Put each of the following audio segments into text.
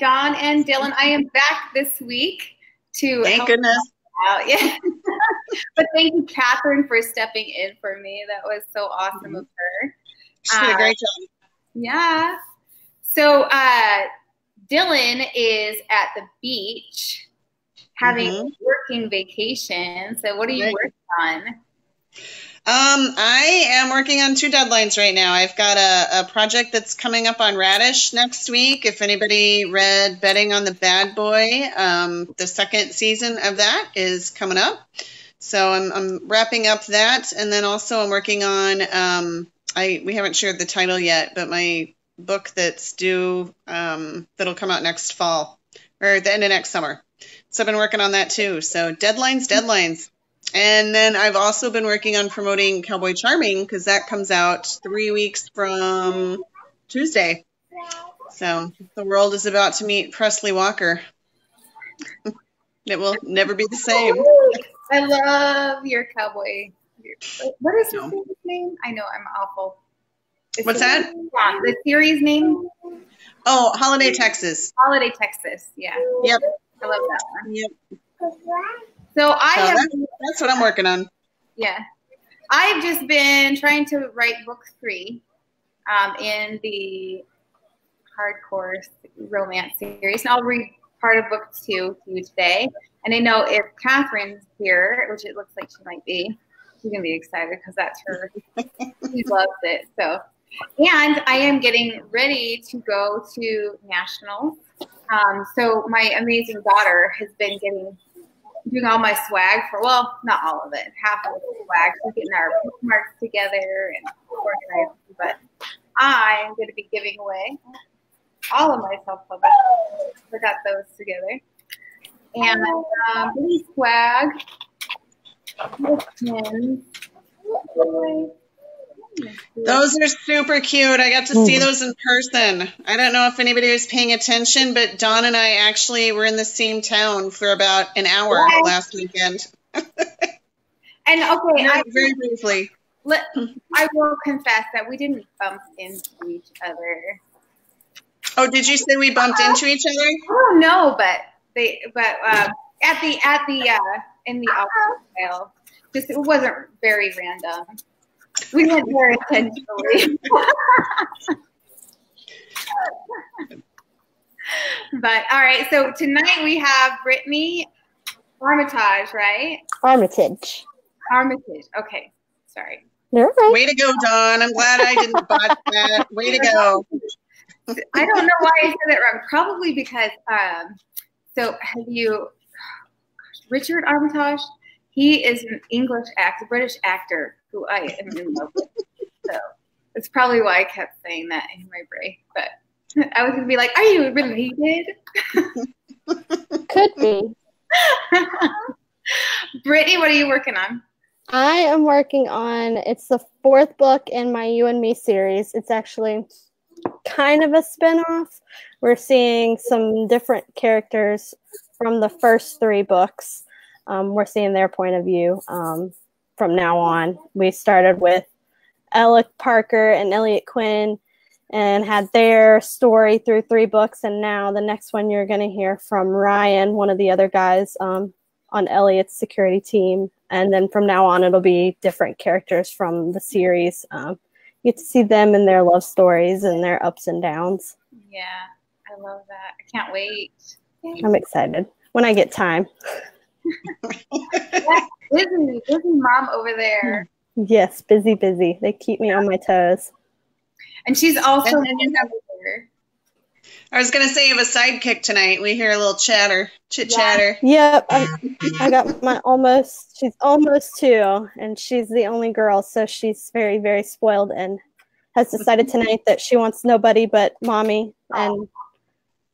Dawn and Dylan. I am back this week to Thank goodness. Out. Yeah. But thank you, Catherine, for stepping in for me. That was so awesome of her. She did a great job. Yeah. So Dylan is at the beach having a working vacation. So what are you working on? I am working on 2 deadlines right now. I've got a project that's coming up on Radish next week. If anybody read Betting on the Bad Boy, the 2nd season of that is coming up. So I'm wrapping up that, and then also I'm working on we haven't shared the title yet, but my book that's due that'll come out next fall or the end of next summer. So I've been working on that too. So deadlines. And then I've also been working on promoting Cowboy Charming because that comes out 3 weeks from Tuesday. So the world is about to meet Presley Walker. It will never be the same. I love your cowboy. What is his name? I know I'm awful. What's that? The series name? Oh, Holiday Texas. Holiday Texas, yeah. Yep. I love that one. Yep. So that's what I'm working on. Yeah. I've just been trying to write book 3 in the hardcore romance series. And I'll read part of book 2 to you today. And I know if Catherine's here, which it looks like she might be, she's going to be excited because that's her. She loves it. So, and I am getting ready to go to nationals. So my amazing daughter has been doing all my swag well, not all of it, half of the swag. She's getting our bookmarks together and organizing. But I'm going to be giving away all of my self-published. I got those together. And mini swag. Those are super cute. I got to see those in person. I don't know if anybody was paying attention, but Dawn and I actually were in the same town for about an hour last weekend. And okay, very briefly. I will confess that we didn't bump into each other. Oh, did you say we bumped into each other? Oh no, but at the in the office file, just it wasn't very random. We went there intentionally. But all right, so tonight we have Brittany Armitage, right? Armitage. Okay, sorry. You're right. Way to go, Dawn. I'm glad I didn't botch that. Way to go. I don't know why I said it wrong. Probably because so have you Richard Armitage? He is an English actor, British actor who I am in love with. So it's probably why I kept saying that in my brain. But I was going to be like, are you related? Could be. Brittany, what are you working on? I am working on, it's the 4th book in my You and Me series. It's actually kind of a spinoff. We're seeing some different characters from the first 3 books. We're seeing their point of view from now on. We started with Alec Parker and Elliot Quinn and had their story through 3 books, and now the next one you're going to hear from Ryan, one of the other guys on Elliot's security team, and then from now on it'll be different characters from the series. You get to see them and their love stories and their ups and downs. Yeah, I love that. I can't wait. I'm excited when I get time. Busy mom over there. Yes, busy. They keep me on my toes. And she's also I was going to say you have a sidekick tonight. We hear a little chit chatter. Yep, I got she's almost 2, and she's the only girl, so she's very, very spoiled and has decided tonight that she wants nobody but mommy, and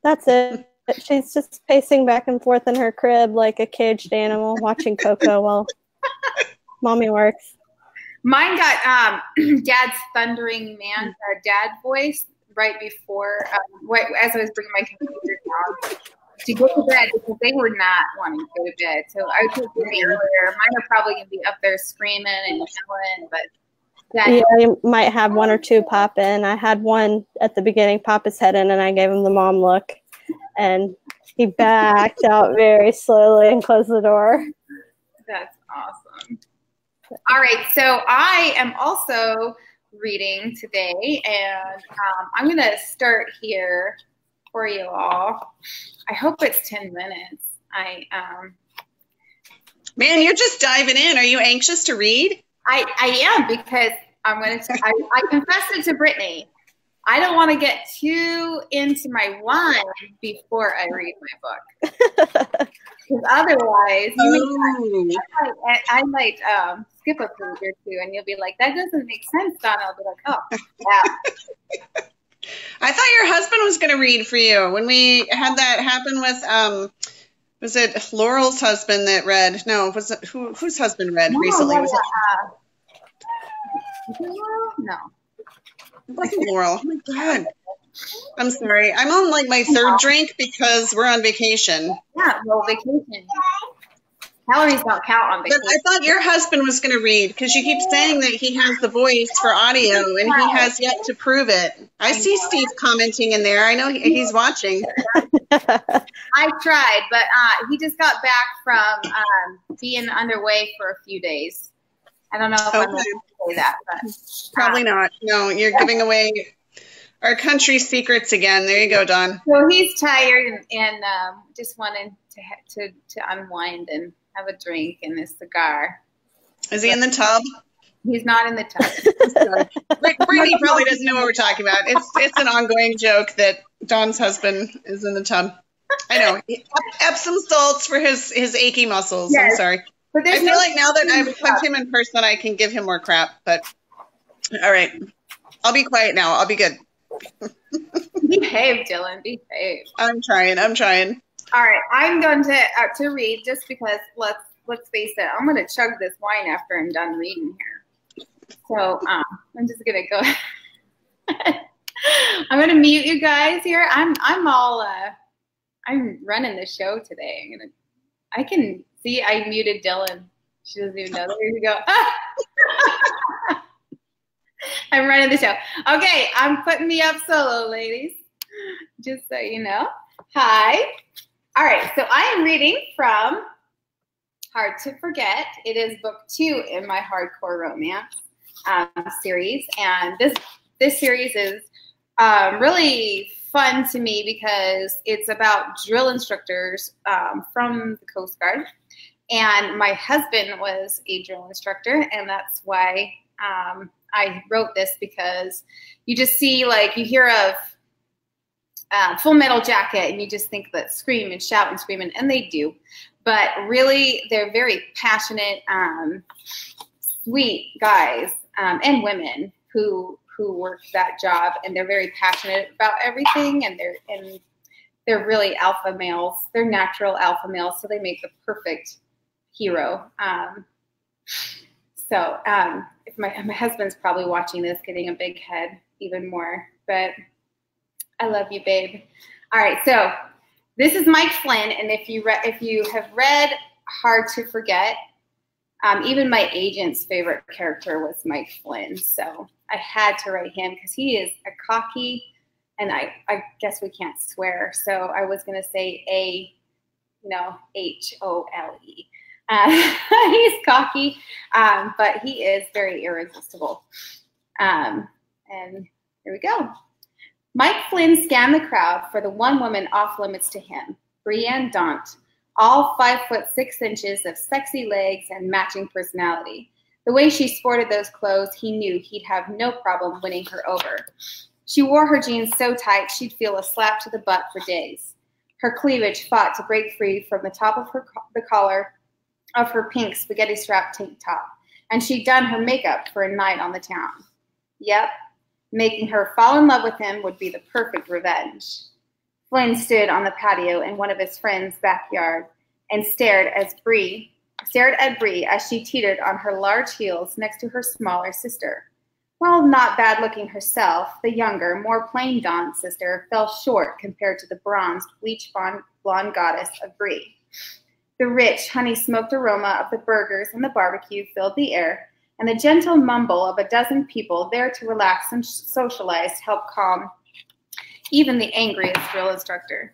that's it. She's just pacing back and forth in her crib like a caged animal, watching Coco while mommy works. Mine got Dad's thundering dad voice right before, as I was bringing my computer down to go to bed because they were not wanting to go to bed. So I was just saying earlier, mine are probably going to be up there screaming and yelling, but yeah, you might have 1 or 2 pop in. I had one at the beginning pop his head in, and I gave him the mom look. And he backed out very slowly and closed the door. That's awesome. All right, so I am also reading today, and I'm going to start here for you all. I hope it's 10 minutes. Man, you're just diving in. Are you anxious to read? I am, because I confessed it to Brittany. I don't want to get too into my wine before I read my book. Because otherwise, I might skip a page or two, and you'll be like, that doesn't make sense, Donna. I'll be like, oh, yeah. I thought your husband was going to read for you. When we had that happen with, was it Laurel's husband that read? No, was it whose husband read recently? Was it Laurel? No. It wasn't Laurel. Oh my God. I'm sorry. I'm on like my third drink because we're on vacation. Yeah, well, vacation. Calories don't count on vacation. But I thought your husband was going to read, because you keep saying that he has the voice for audio and he has yet to prove it. I see Steve commenting in there. I know he's watching. I tried, but he just got back from being underway for a few days. I don't know if I'm going to say that, but probably not. No, you're giving away our country's secrets again. There you go, Dawn. So he's tired and just wanted to unwind and have a drink and a cigar. Is he in the tub? He's not in the tub. Brittany probably doesn't know what we're talking about. It's an ongoing joke that Dawn's husband is in the tub. I know. Epsom salts for his achy muscles. Yes. I'm sorry. But I feel like now that I've hugged him in person, I can give him more crap. But all right, I'll be quiet now. I'll be good. Behave, Dylan. Behave. I'm trying. All right, I'm going to read, just because let's face it, I'm going to chug this wine after I'm done reading here. So I'm just going to go. I'm going to mute you guys here. I'm running the show today. I can see I muted Dylan. She doesn't even know. There you go. I'm running the show. Okay, I'm putting me up solo, ladies, just so you know. Hi. All right, so I am reading from Hard to Forget. It is book 2 in my hardcore romance series, and this series is really fun to me because it's about drill instructors from the Coast Guard, and my husband was a drill instructor, and that's why I wrote this, because you just see, like, you hear of Full Metal Jacket and you just think that scream and shout and scream, and they do, but really they're very passionate, sweet guys and women who work that job, and they're very passionate about everything, and they're really alpha males. They're natural alpha males, so they make the perfect hero. If my husband's probably watching this, getting a big head even more, but I love you, babe. All right, so this is Mike Flynn, and if you have read Hard to Forget, even my agent's favorite character was Mike Flynn, so I had to write him because he is a cocky, and I guess we can't swear, so I was going to say H-O-L-E. He's cocky, but he is very irresistible. And here we go. Mike Flynn scanned the crowd for the one woman off limits to him, Brienne Daunt, all 5 foot 6 inches of sexy legs and matching personality. The way she sported those clothes, he knew he'd have no problem winning her over. She wore her jeans so tight she'd feel a slap to the butt for days. Her cleavage fought to break free from the top of the collar of her pink spaghetti strap tank top, and she'd done her makeup for a night on the town. Yep, making her fall in love with him would be the perfect revenge. Flynn stood on the patio in one of his friend's backyard and stared at Bree as she teetered on her large heels next to her smaller sister. While not bad-looking herself, the younger, more plain Daunt sister fell short compared to the bronzed, bleach-blonde goddess of Bree. The rich, honey-smoked aroma of the burgers and the barbecue filled the air, and the gentle mumble of a dozen people there to relax and socialize helped calm even the angriest drill instructor.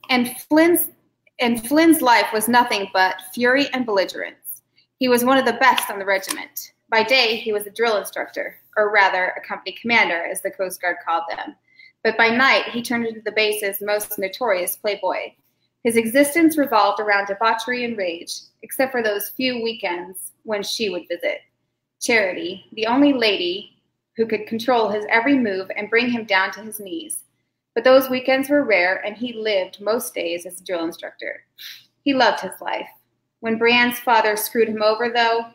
And Flynn's life was nothing but fury and belligerence. He was one of the best on the regiment. By day, he was a drill instructor, or rather, a company commander, as the Coast Guard called them. But by night, he turned into the base's most notorious playboy. His existence revolved around debauchery and rage, except for those few weekends when she would visit. Charity, the only lady who could control his every move and bring him down to his knees. But those weekends were rare, and he lived most days as a drill instructor. He loved his life. When Brienne's father screwed him over, though,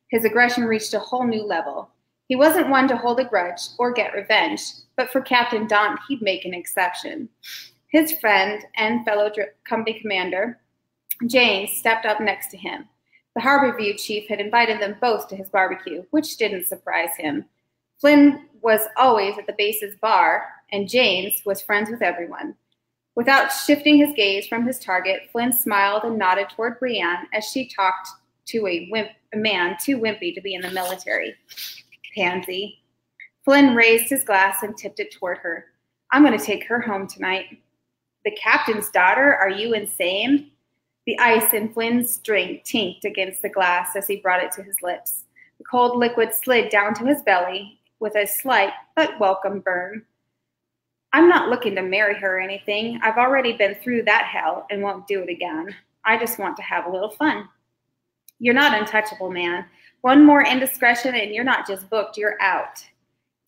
his aggression reached a whole new level. He wasn't one to hold a grudge or get revenge, but for Captain Daunt, he'd make an exception. His friend and fellow company commander, James, stepped up next to him. The Harborview chief had invited them both to his barbecue, which didn't surprise him. Flynn was always at the base's bar, and James was friends with everyone. Without shifting his gaze from his target, Flynn smiled and nodded toward Brienne as she talked to a man too wimpy to be in the military. Pansy. Flynn raised his glass and tipped it toward her. I'm going to take her home tonight. The captain's daughter? Are you insane? The ice in Flynn's drink tinked against the glass as he brought it to his lips. The cold liquid slid down to his belly with a slight but welcome burn. I'm not looking to marry her or anything. I've already been through that hell and won't do it again. I just want to have a little fun. You're not untouchable, man. One more indiscretion and you're not just booked, you're out.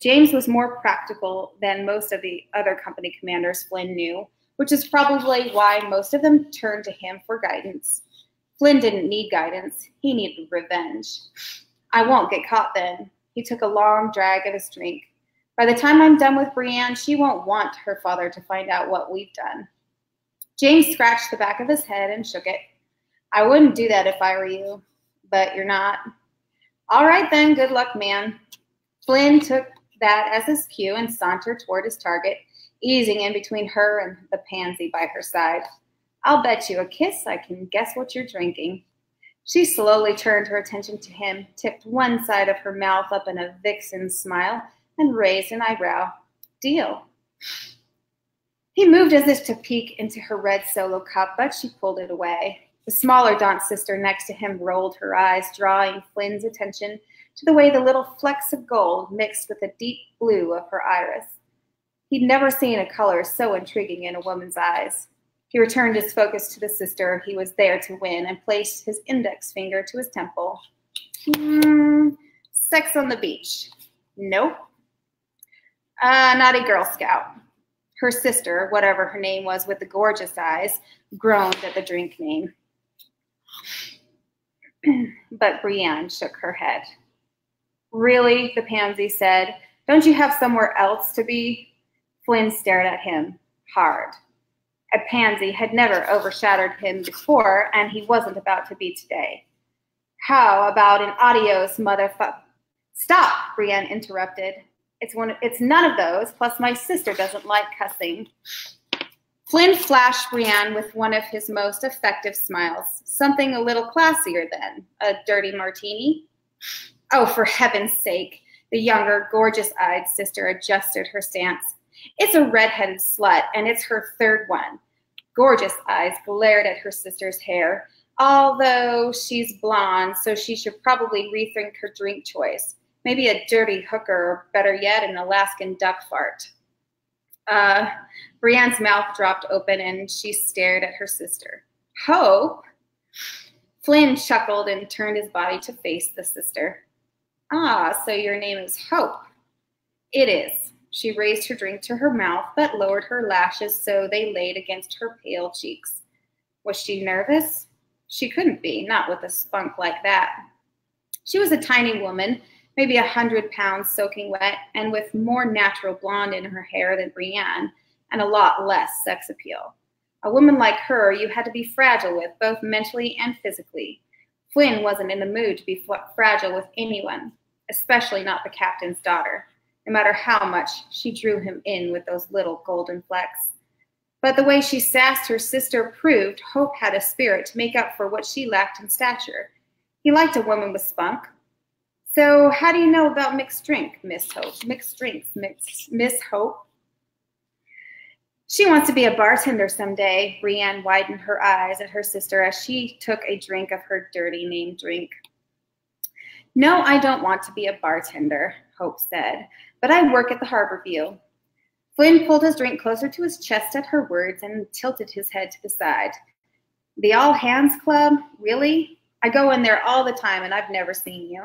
James was more practical than most of the other company commanders Flynn knew, which is probably why most of them turned to him for guidance. Flynn didn't need guidance. He needed revenge. I won't get caught then. He took a long drag of his drink. By the time I'm done with Brienne, she won't want her father to find out what we've done. James scratched the back of his head and shook it. I wouldn't do that if I were you, but you're not. All right then, good luck, man. Flynn took that as his cue and sauntered toward his target, easing in between her and the pansy by her side. I'll bet you a kiss I can guess what you're drinking. She slowly turned her attention to him, tipped one side of her mouth up in a vixen smile, and raised an eyebrow. Deal. He moved as if to peek into her red solo cup, but she pulled it away. The smaller Daunt sister next to him rolled her eyes, drawing Flynn's attention to the way the little flecks of gold mixed with the deep blue of her iris. He'd never seen a color so intriguing in a woman's eyes. He returned his focus to the sister he was there to win and placed his index finger to his temple. Sex on the beach. Nope. Naughty Girl Scout. Her sister, whatever her name was with the gorgeous eyes, groaned at the drink name. But Brienne shook her head. Really, the pansy said, don't you have somewhere else to be? Flynn stared at him hard. A pansy had never overshadowed him before, and he wasn't about to be today. How about an adios, motherfucker? Stop, Brienne interrupted. It's none of those, plus my sister doesn't like cussing. Flynn flashed Brienne with one of his most effective smiles. Something a little classier then. A dirty martini? Oh, for heaven's sake. The younger, gorgeous-eyed sister adjusted her stance. It's a red-headed slut, and it's her third one. Gorgeous eyes glared at her sister's hair, although she's blonde, so she should probably rethink her drink choice. Maybe a dirty hooker, or better yet, an Alaskan duck fart. Brienne's mouth dropped open, and she stared at her sister. Hope? Flynn chuckled and turned his body to face the sister. Ah, so your name is Hope. It is. She raised her drink to her mouth, but lowered her lashes so they laid against her pale cheeks. Was she nervous? She couldn't be, not with a spunk like that. She was a tiny woman, maybe 100 pounds soaking wet, and with more natural blonde in her hair than Brienne, and a lot less sex appeal. A woman like her you had to be fragile with, both mentally and physically. Flynn wasn't in the mood to be fragile with anyone, especially not the captain's daughter, no matter how much she drew him in with those little golden flecks. But the way she sassed her sister proved Hope had a spirit to make up for what she lacked in stature. He liked a woman with spunk. So how do you know about mixed drink, Miss Hope? Mixed drinks, Miss Hope? She wants to be a bartender someday. Brienne widened her eyes at her sister as she took a drink of her dirty name drink. No, I don't want to be a bartender, Hope said, but I work at the Harborview. Flynn pulled his drink closer to his chest at her words and tilted his head to the side. The All Hands Club? Really? I go in there all the time and I've never seen you.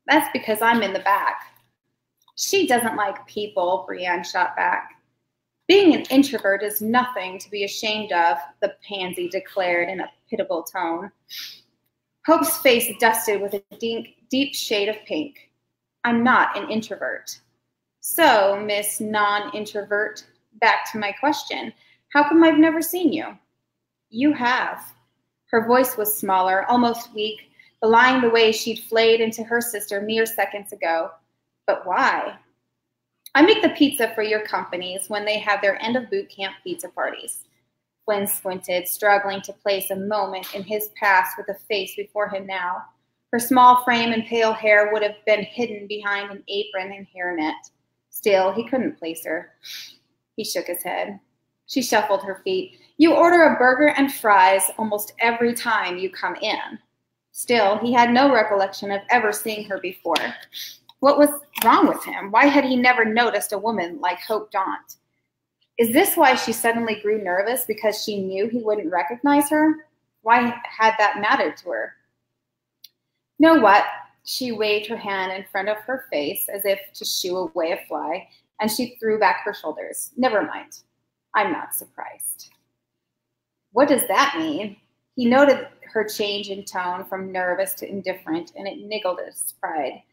That's because I'm in the back. She doesn't like people, Brienne shot back. Being an introvert is nothing to be ashamed of, the pansy declared in a pitiable tone. Hope's face dusted with a deep shade of pink. I'm not an introvert. So, Miss Non-Introvert, back to my question. How come I've never seen you? You have. Her voice was smaller, almost weak, belying the way she'd flayed into her sister mere seconds ago. But why? I make the pizza for your companies when they have their end-of-boot camp pizza parties. Flynn squinted, struggling to place a moment in his past with the face before him now. Her small frame and pale hair would have been hidden behind an apron and hairnet. Still, he couldn't place her. He shook his head. She shuffled her feet. You order a burger and fries almost every time you come in. Still, he had no recollection of ever seeing her before. What was wrong with him? Why had he never noticed a woman like Hope Daunt? Is this why she suddenly grew nervous, because she knew he wouldn't recognize her? Why had that mattered to her? Know what? She waved her hand in front of her face as if to shoo away a fly, and she threw back her shoulders. Never mind. I'm not surprised. What does that mean? He noted her change in tone from nervous to indifferent, and it niggled at his pride.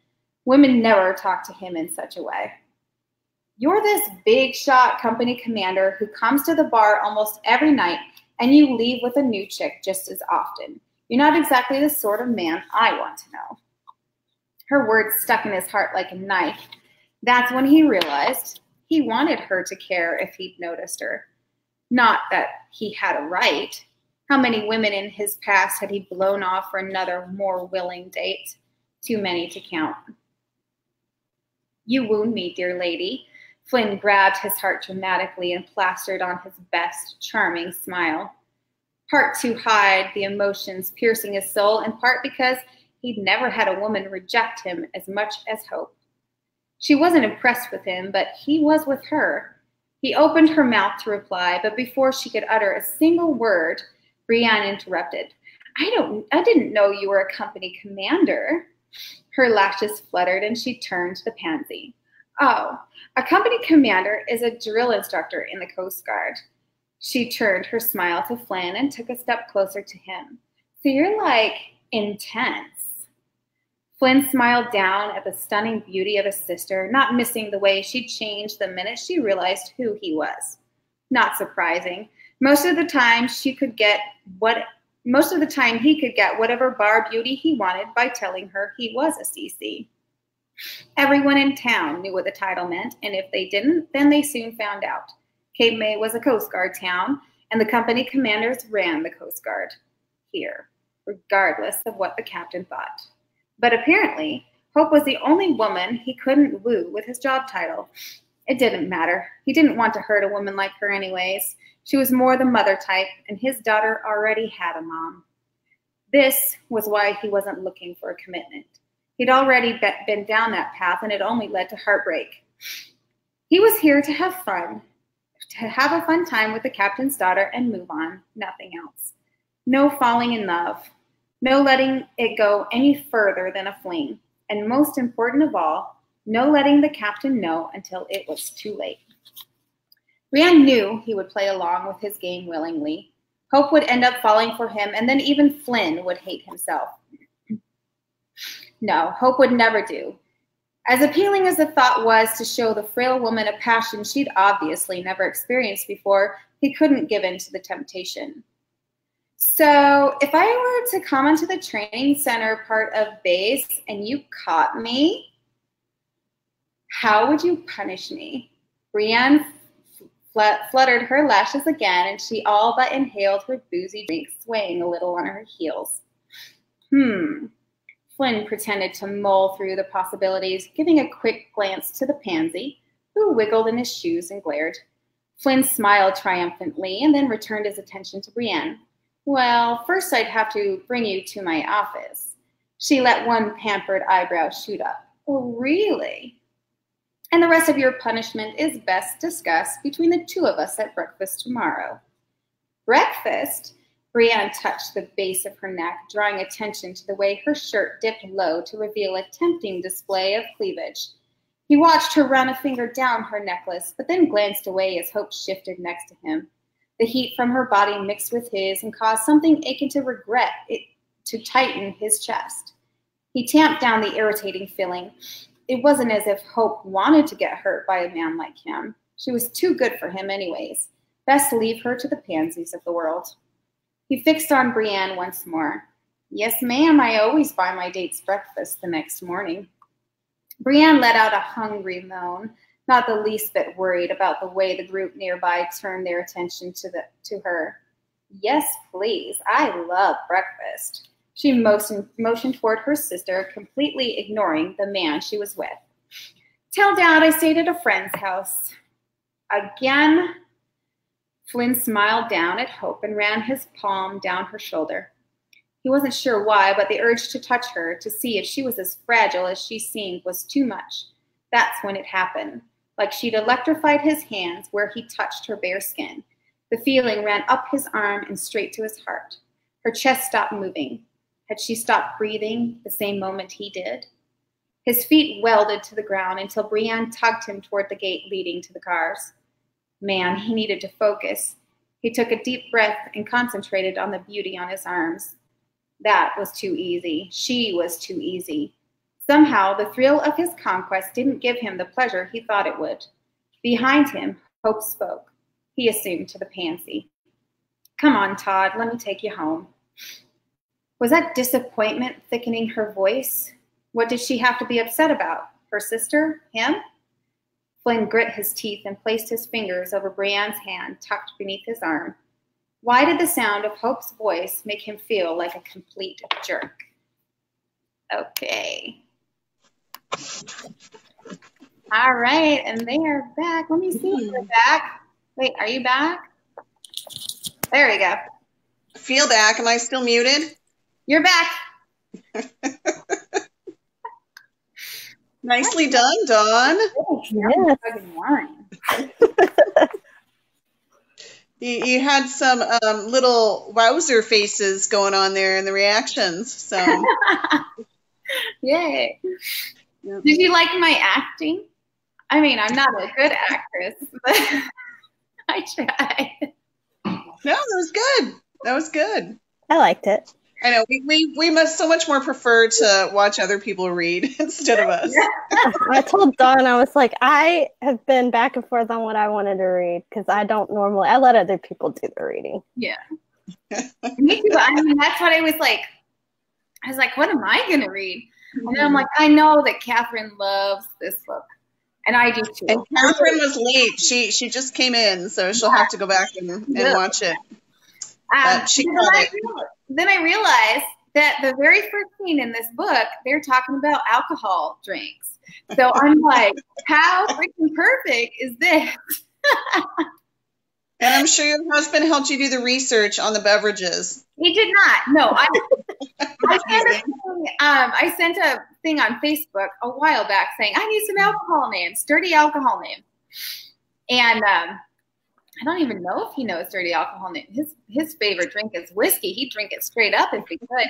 Women never talked to him in such a way. You're this big shot company commander who comes to the bar almost every night, and you leave with a new chick just as often. You're not exactly the sort of man I want to know. Her words stuck in his heart like a knife. That's when he realized he wanted her to care if he'd noticed her. Not that he had a right. How many women in his past had he blown off for another, more willing date? Too many to count. You wound me, dear lady. Flynn grabbed his heart dramatically and plastered on his best, charming smile. Part to hide the emotions piercing his soul, in part because he'd never had a woman reject him as much as Hope. She wasn't impressed with him, but he was with her. He opened her mouth to reply, but before she could utter a single word, Brienne interrupted. I didn't know you were a company commander. Her lashes fluttered and she turned to the pansy. Oh, a company commander is a drill instructor in the Coast Guard. She turned her smile to Flynn and took a step closer to him. So you're like intense. Flynn smiled down at the stunning beauty of his sister, not missing the way she changed the minute she realized who he was. Not surprising. Most of the time he could get whatever bar beauty he wanted by telling her he was a CC. Everyone in town knew what the title meant, and if they didn't, then they soon found out. Cape May was a Coast Guard town, and the company commanders ran the Coast Guard here, regardless of what the captain thought. But apparently, Hope was the only woman he couldn't woo with his job title. It didn't matter. He didn't want to hurt a woman like her anyways. She was more the mother type, and his daughter already had a mom. This was why he wasn't looking for a commitment. He'd already been down that path, and it only led to heartbreak. He was here to have fun, to have a fun time with the captain's daughter and move on, nothing else. No falling in love, no letting it go any further than a fling, and most important of all, no letting the captain know until it was too late. Brienne knew he would play along with his game willingly. Hope would end up falling for him, and then even Flynn would hate himself. No, Hope would never do. As appealing as the thought was to show the frail woman a passion she'd obviously never experienced before, he couldn't give in to the temptation. So if I were to come onto the training center part of base and you caught me, how would you punish me? Brienne fluttered her lashes again, and she all but inhaled her boozy drink, swaying a little on her heels. Flynn pretended to mull through the possibilities, giving a quick glance to the pansy, who wiggled in his shoes and glared. Flynn smiled triumphantly and then returned his attention to Brienne. Well, first I'd have to bring you to my office. She let one pampered eyebrow shoot up. Oh, really? And the rest of your punishment is best discussed between the two of us at breakfast tomorrow. Breakfast? Brienne touched the base of her neck, drawing attention to the way her shirt dipped low to reveal a tempting display of cleavage. He watched her run a finger down her necklace, but then glanced away as Hope shifted next to him. The heat from her body mixed with his and caused something akin to regret to tighten his chest. He tamped down the irritating feeling. It wasn't as if Hope wanted to get hurt by a man like him. She was too good for him anyways. Best leave her to the pansies of the world. He fixed on Brienne once more. Yes, ma'am, I always buy my dates breakfast the next morning. Brienne let out a hungry moan, not the least bit worried about the way the group nearby turned their attention to her. Yes, please. I love breakfast. She motioned toward her sister, completely ignoring the man she was with. Tell Dad I stayed at a friend's house. Again? Flynn smiled down at Hope and ran his palm down her shoulder. He wasn't sure why, but the urge to touch her, to see if she was as fragile as she seemed, was too much. That's when it happened. Like she'd electrified his hands where he touched her bare skin. The feeling ran up his arm and straight to his heart. Her chest stopped moving. Had she stopped breathing the same moment he did? His feet welded to the ground until Brienne tugged him toward the gate leading to the cars. Man, he needed to focus. He took a deep breath and concentrated on the beauty on his arms. That was too easy. She was too easy. Somehow, the thrill of his conquest didn't give him the pleasure he thought it would. Behind him, Hope spoke. He assumed to the pansy. Come on, Todd, let me take you home. Was that disappointment thickening her voice? What did she have to be upset about? Her sister? Him? Flynn grit his teeth and placed his fingers over Brienne's hand tucked beneath his arm. Why did the sound of Hope's voice make him feel like a complete jerk? Okay. All right, and they are back. Let me see if they're back. Wait, are you back? There we go. Feel back. Am I still muted? You're back. Nicely done, Dawn. Yes. You had some little wowzer faces going on there in the reactions. So, yay! Yep. Did you like my acting? I mean, I'm not a good actress, but I tried. No, that was good. That was good. I liked it. I know we must so much more prefer to watch other people read instead of us. I told Dawn, I was like, I have been back and forth on what I wanted to read because I let other people do the reading. Yeah. Me too. I mean, that's what I was like, what am I going to read? And then I'm like, I know that Catherine loves this book. And I do too. And Catherine was late. She just came in, so she'll have to go back and watch it. Then I realized that the very first scene in this book, they're talking about alcohol drinks. So I'm like, how freaking perfect is this? And I'm sure your husband helped you do the research on the beverages. He did not. No, I sent a thing on Facebook a while back saying, I need some alcohol names, dirty alcohol names. And I don't even know if he knows dirty alcohol names. His favorite drink is whiskey. He'd drink it straight up if he could.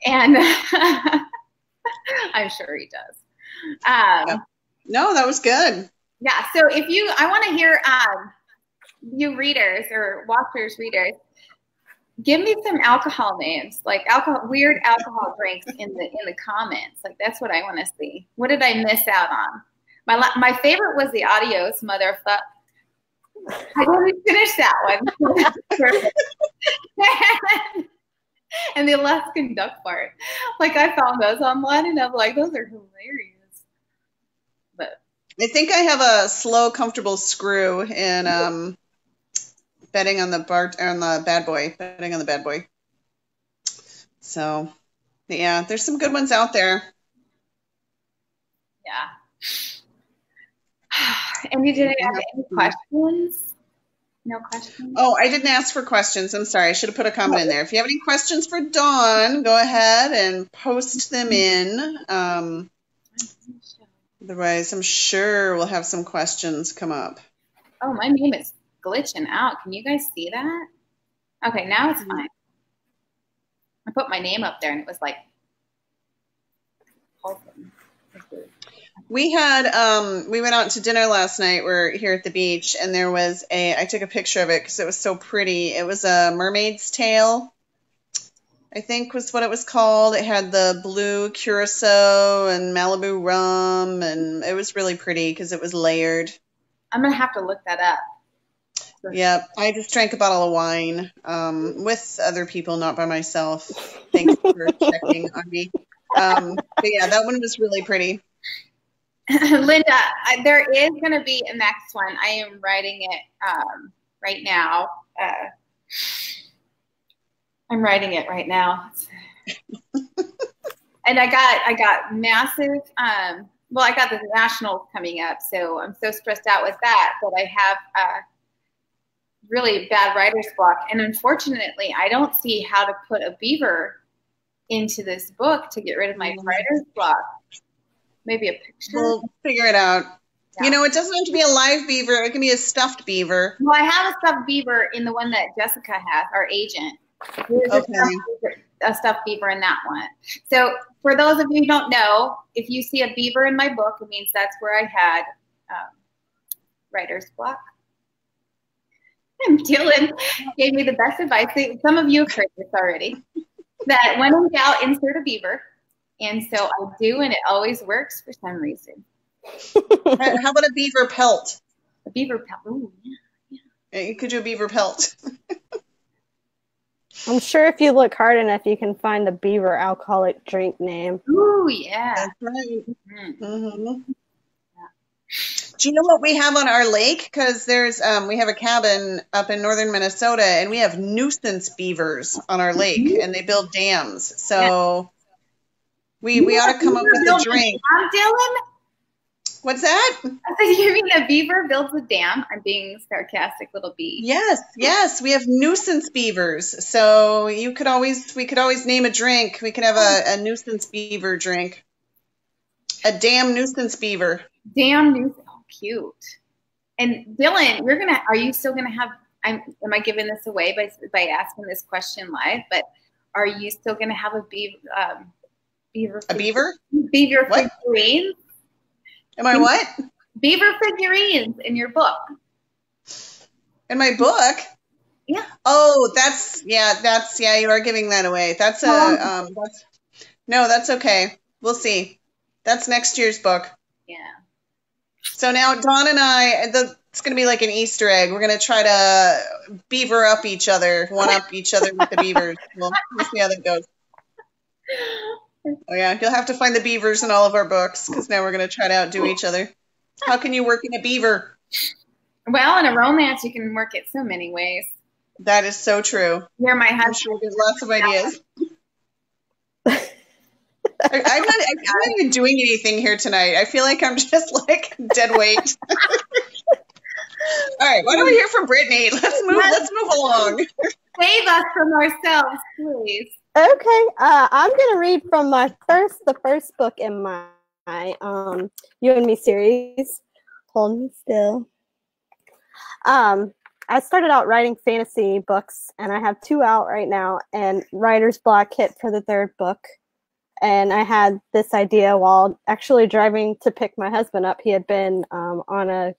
And I'm sure he does. No, that was good. Yeah. So I want to hear you readers or watchers readers, give me some alcohol names, like weird alcohol drinks in the comments. Like that's what I want to see. What did I miss out on? My favorite was the adios motherfucker. I didn't finish that one. And the Alaskan duck part. Like I found those online and I'm like, those are hilarious. But I think I have a slow, comfortable screw in betting on the bad boy. Betting on the bad boy. So yeah, there's some good ones out there. Yeah. And you didn't have any questions? No questions? Oh, I didn't ask for questions. I'm sorry. I should have put a comment in there. If you have any questions for Dawn, go ahead and post them in. Otherwise, I'm sure we'll have some questions come up. Oh, my name is glitching out. Can you guys see that? Okay, now it's fine. I put my name up there and it was like pulsing. We had we went out to dinner last night. We're here at the beach, and there was I took a picture of it because it was so pretty. It was a mermaid's tail, I think was what it was called. It had the blue curacao and Malibu rum, and it was really pretty because it was layered. I'm gonna have to look that up. Yep, I just drank a bottle of wine with other people, not by myself. Thanks for checking on me. But yeah, that one was really pretty. Linda, there is going to be a next one. I am writing it right now. I'm writing it right now. And I got massive, well, I got the nationals coming up, so I'm so stressed out with that, but I have really bad writer's block. And unfortunately, I don't see how to put a beaver into this book to get rid of my writer's block. Maybe a picture. We'll figure it out. Yeah. You know, it doesn't have to be a live beaver. It can be a stuffed beaver. Well, I have a stuffed beaver in the one that Jessica has, our agent. There's a stuffed beaver in that one. So for those of you who don't know, if you see a beaver in my book, it means that's where I had writer's block. And Dylan gave me the best advice. Some of you have heard this already. That when in doubt, insert a beaver. And so I do, and it always works for some reason. How about a beaver pelt? A beaver pelt. Ooh, yeah. You could do a beaver pelt. I'm sure if you look hard enough, you can find a beaver alcoholic drink name. Ooh, yeah. That's right. Mm-hmm. Do you know what we have on our lake? Because there's we have a cabin up in northern Minnesota, and we have nuisance beavers on our lake, and they build dams. So we ought to come up with a drink. Dylan? What's that? I said, you mean a beaver builds a dam? I'm being sarcastic, little bee. Yes. We have nuisance beavers. So we could always name a drink. We could have a nuisance beaver drink. A dam nuisance beaver. Dam nuisance. Oh, cute. And Dylan, are you still gonna have? Am I giving this away by asking this question live? But are you still gonna have a beaver? Beaver. A beaver? Beaver what? figurines. Am I what? Beaver figurines in your book. In my book? Yeah. Oh, that's you are giving that away. That's that's okay. We'll see. That's next year's book. Yeah. So now Dawn and it's going to be like an Easter egg. We're going to try to beaver up each other, one-up each other with the beavers. We'll see how that goes. Oh, yeah. You'll have to find the beavers in all of our books because now we're going to try to outdo each other. How can you work in a beaver? Well, in a romance, you can work it so many ways. That is so true. You're my husband. I'm sure there's lots of ideas. I'm not even doing anything here tonight. I feel like I'm just like dead weight. All right, why don't we hear from Brittany? Let's move along. Save us from ourselves, please. Okay, I'm gonna read from the first book in my You and Me series. Hold Me Still. I started out writing fantasy books, and I have 2 out right now. And writer's block hit for the 3rd book. And I had this idea while actually driving to pick my husband up. He had been on a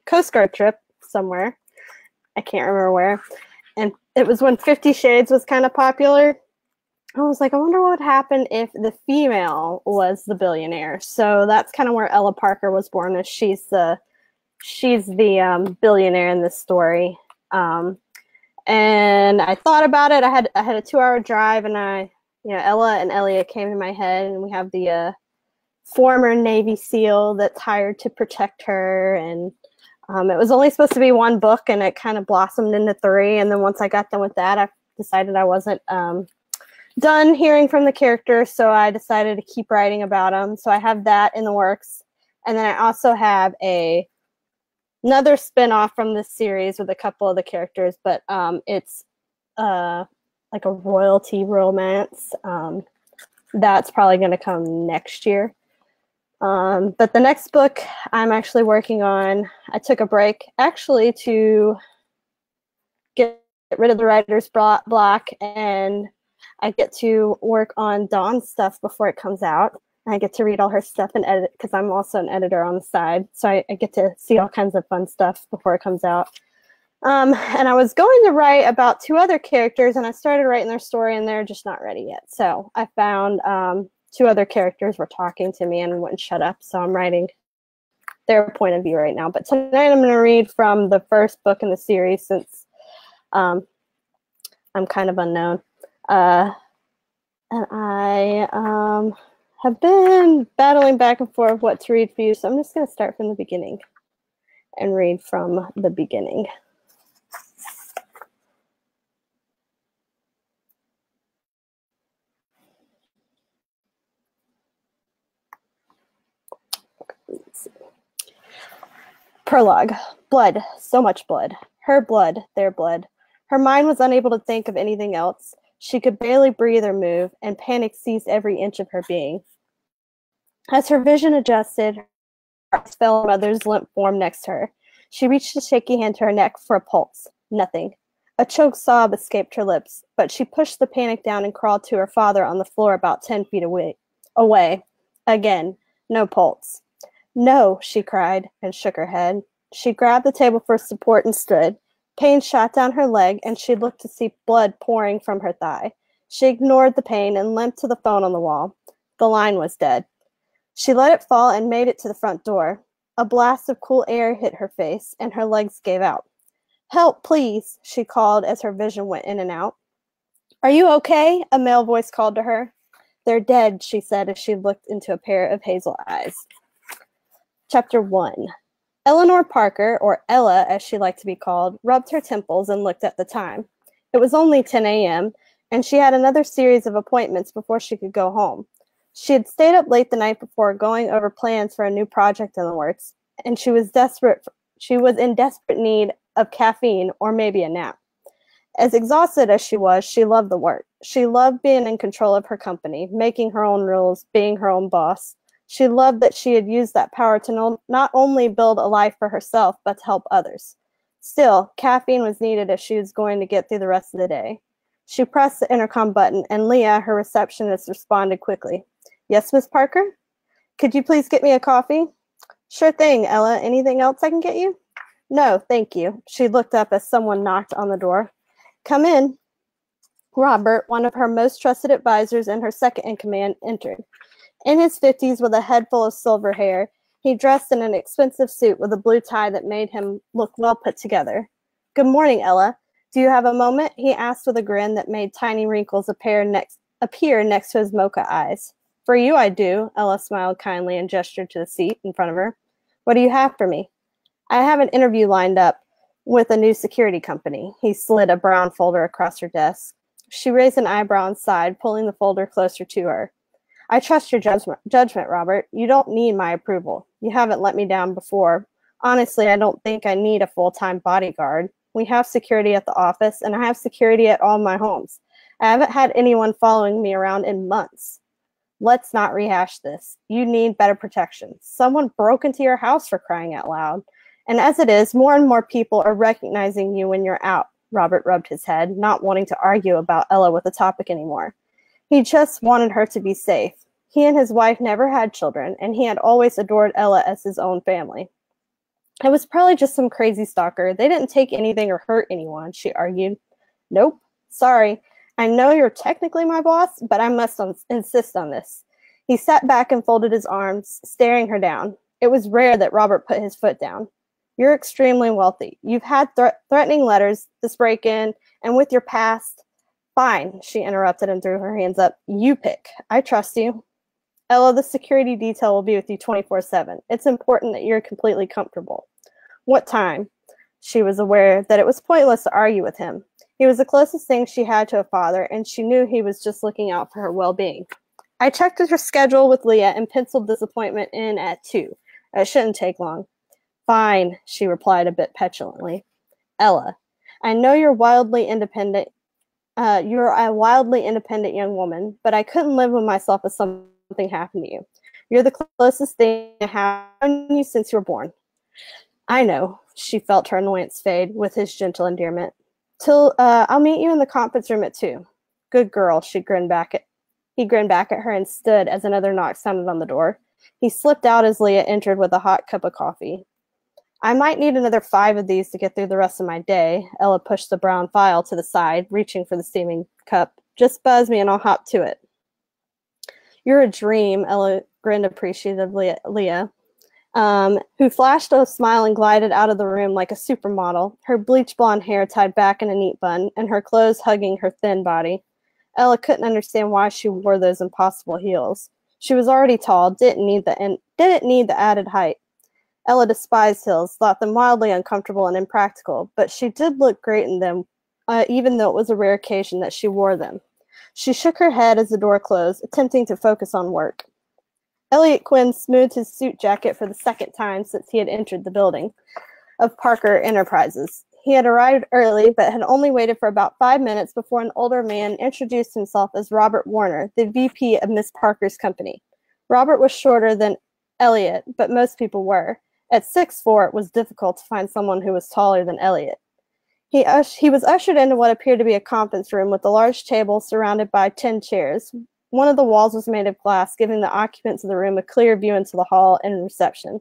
Coast Guard trip somewhere. I can't remember where. And it was when 50 Shades was kind of popular. I was like, I wonder what would happen if the female was the billionaire. So that's kind of where Ella Parker was born. As she's the billionaire in this story. And I thought about it. I had a 2-hour drive, and Ella and Elliot came to my head, and we have the former Navy SEAL that's hired to protect her. And it was only supposed to be 1 book, and it kind of blossomed into 3. And then once I got done with that, I decided I wasn't done hearing from the characters, so I decided to keep writing about them. So I have that in the works. And then I also have a another spin-off from this series with a couple of the characters, but it's like a royalty romance. That's probably going to come next year. But the next book I'm actually working on, I took a break actually to get rid of the writer's block, and I get to work on Dawn's stuff before it comes out. I get to read all her stuff and edit, because I'm also an editor on the side. So I get to see all kinds of fun stuff before it comes out. And I was going to write about 2 other characters, and I started writing their story, and they're just not ready yet. So I found 2 other characters were talking to me and wouldn't shut up. So I'm writing their point of view right now. But tonight I'm going to read from the first book in the series, since I'm kind of unknown. And I have been battling back and forth what to read for you. So I'm just going to start from the beginning and read from the beginning. Prologue. Blood. So much blood. Her blood. Their blood. Her mind was unable to think of anything else. She could barely breathe or move, and panic seized every inch of her being. As her vision adjusted, her eyes fell on Mother's limp form next to her. She reached a shaky hand to her neck for a pulse. Nothing. A choked sob escaped her lips, but she pushed the panic down and crawled to her father on the floor about 10 feet away. Again. No pulse. No, she cried and shook her head. She grabbed the table for support and stood. Pain shot down her leg, and she looked to see blood pouring from her thigh. She ignored the pain and limped to the phone on the wall. The line was dead. She let it fall and made it to the front door. A blast of cool air hit her face, and her legs gave out. "Help, please," she called as her vision went in and out. "Are you okay?" a male voice called to her. "They're dead," she said as she looked into a pair of hazel eyes. Chapter 1. Eleanor Parker, or Ella as she liked to be called, rubbed her temples and looked at the time. It was only 10 a.m., and she had another series of appointments before she could go home. She had stayed up late the night before going over plans for a new project in the works, and she was in desperate need of caffeine or maybe a nap. As exhausted as she was, she loved the work. She loved being in control of her company, making her own rules, being her own boss. She loved that she had used that power to not only build a life for herself, but to help others. Still, caffeine was needed if she was going to get through the rest of the day. She pressed the intercom button, and Leah, her receptionist, responded quickly. "Yes, Miss Parker? Could you please get me a coffee?" "Sure thing, Ella. Anything else I can get you?" "No, thank you." She looked up as someone knocked on the door. "Come in." Robert, one of her most trusted advisors and her second-in-command, entered. In his 50s, with a head full of silver hair, he dressed in an expensive suit with a blue tie that made him look well put together. "Good morning, Ella. Do you have a moment?" he asked with a grin that made tiny wrinkles appear next to his mocha eyes. "For you, I do," Ella smiled kindly and gestured to the seat in front of her. "What do you have for me?" "I have an interview lined up with a new security company." He slid a brown folder across her desk. She raised an eyebrow and sighed, pulling the folder closer to her. "I trust your judgment, Robert. You don't need my approval. You haven't let me down before. Honestly, I don't think I need a full-time bodyguard. We have security at the office, and I have security at all my homes. I haven't had anyone following me around in months. Let's not rehash this. You need better protection. Someone broke into your house, for crying out loud. And as it is, more and more people are recognizing you when you're out." Robert rubbed his head, not wanting to argue about Ella with the topic anymore. He just wanted her to be safe. He and his wife never had children, and he had always adored Ella as his own family. "It was probably just some crazy stalker. They didn't take anything or hurt anyone," she argued. "Nope. Sorry. I know you're technically my boss, but I must insist on this." He sat back and folded his arms, staring her down. It was rare that Robert put his foot down. "You're extremely wealthy. You've had threatening letters, this break-in, and with your past—" "Fine," she interrupted and threw her hands up. "You pick. I trust you." "Ella, the security detail will be with you 24/7. It's important that you're completely comfortable." "What time?" She was aware that it was pointless to argue with him. He was the closest thing she had to a father, and she knew he was just looking out for her well-being. "I checked her schedule with Leah and penciled this appointment in at 2. It shouldn't take long." Fine, she replied a bit petulantly. Ella, I know you're wildly independent. You're a wildly independent young woman, but I couldn't live with myself if something happened to you. You're the closest thing I have known you since you were born. I know, she felt her annoyance fade with his gentle endearment. I'll meet you in the conference room at 2. Good girl, he grinned back at her and stood as another knock sounded on the door. He slipped out as Leah entered with a hot cup of coffee. I might need another 5 of these to get through the rest of my day. Ella pushed the brown phial to the side, reaching for the steaming cup. Just buzz me and I'll hop to it. You're a dream, Ella grinned appreciatively at Leah, who flashed a smile and glided out of the room like a supermodel, her bleach blonde hair tied back in a neat bun and her clothes hugging her thin body. Ella couldn't understand why she wore those impossible heels. She was already tall, didn't need the added height. Ella despised heels, thought them wildly uncomfortable and impractical, but she did look great in them, even though it was a rare occasion that she wore them. She shook her head as the door closed, attempting to focus on work. Elliot Quinn smoothed his suit jacket for the second time since he had entered the building of Parker Enterprises. He had arrived early, but had only waited for about 5 minutes before an older man introduced himself as Robert Warner, the VP of Miss Parker's company. Robert was shorter than Elliot, but most people were. At 6'4", it was difficult to find someone who was taller than Elliot. He was ushered into what appeared to be a conference room with a large table surrounded by 10 chairs. One of the walls was made of glass, giving the occupants of the room a clear view into the hall and reception.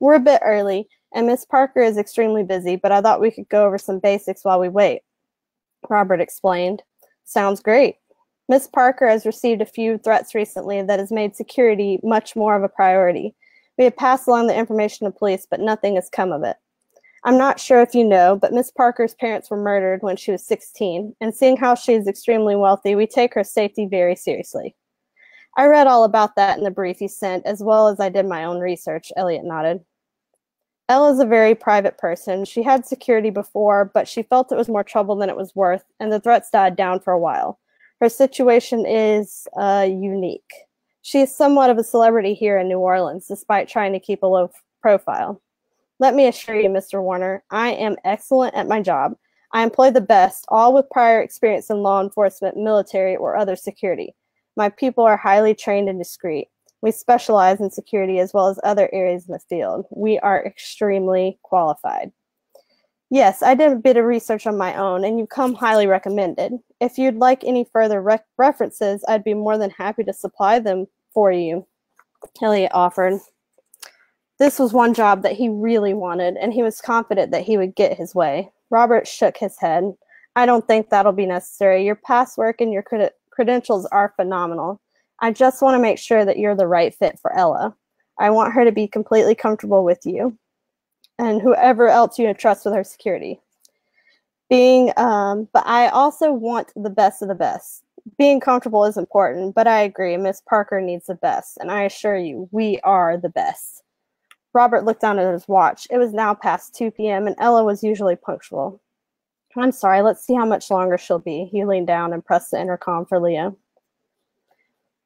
We're a bit early, and Miss Parker is extremely busy, but I thought we could go over some basics while we wait, Robert explained. Sounds great. Miss Parker has received a few threats recently that has made security much more of a priority. We have passed along the information to police, but nothing has come of it. I'm not sure if you know, but Miss Parker's parents were murdered when she was 16, and seeing how she is extremely wealthy, we take her safety very seriously. I read all about that in the brief you sent, as well as I did my own research, Elliot nodded. Ella's a very private person. She had security before, but she felt it was more trouble than it was worth, and the threats died down for a while. Her situation is unique. She is somewhat of a celebrity here in New Orleans, despite trying to keep a low profile. Let me assure you, Mr. Warner, I am excellent at my job. I employ the best, all with prior experience in law enforcement, military, or other security. My people are highly trained and discreet. We specialize in security as well as other areas in the field. We are extremely qualified. Yes, I did a bit of research on my own, and you come highly recommended. If you'd like any further references, I'd be more than happy to supply them for you, Elliot offered. This was one job that he really wanted, and he was confident that he would get his way. Robert shook his head. I don't think that'll be necessary. Your past work and your credentials are phenomenal. I just want to make sure that you're the right fit for Ella. I want her to be completely comfortable with you and whoever else you entrust with her security. But I also want the best of the best. Being comfortable is important, but I agree, Miss Parker needs the best, and I assure you, we are the best. Robert looked down at his watch. It was now past 2 p.m., and Ella was usually punctual. I'm sorry, let's see how much longer she'll be. He leaned down and pressed the intercom for Leah.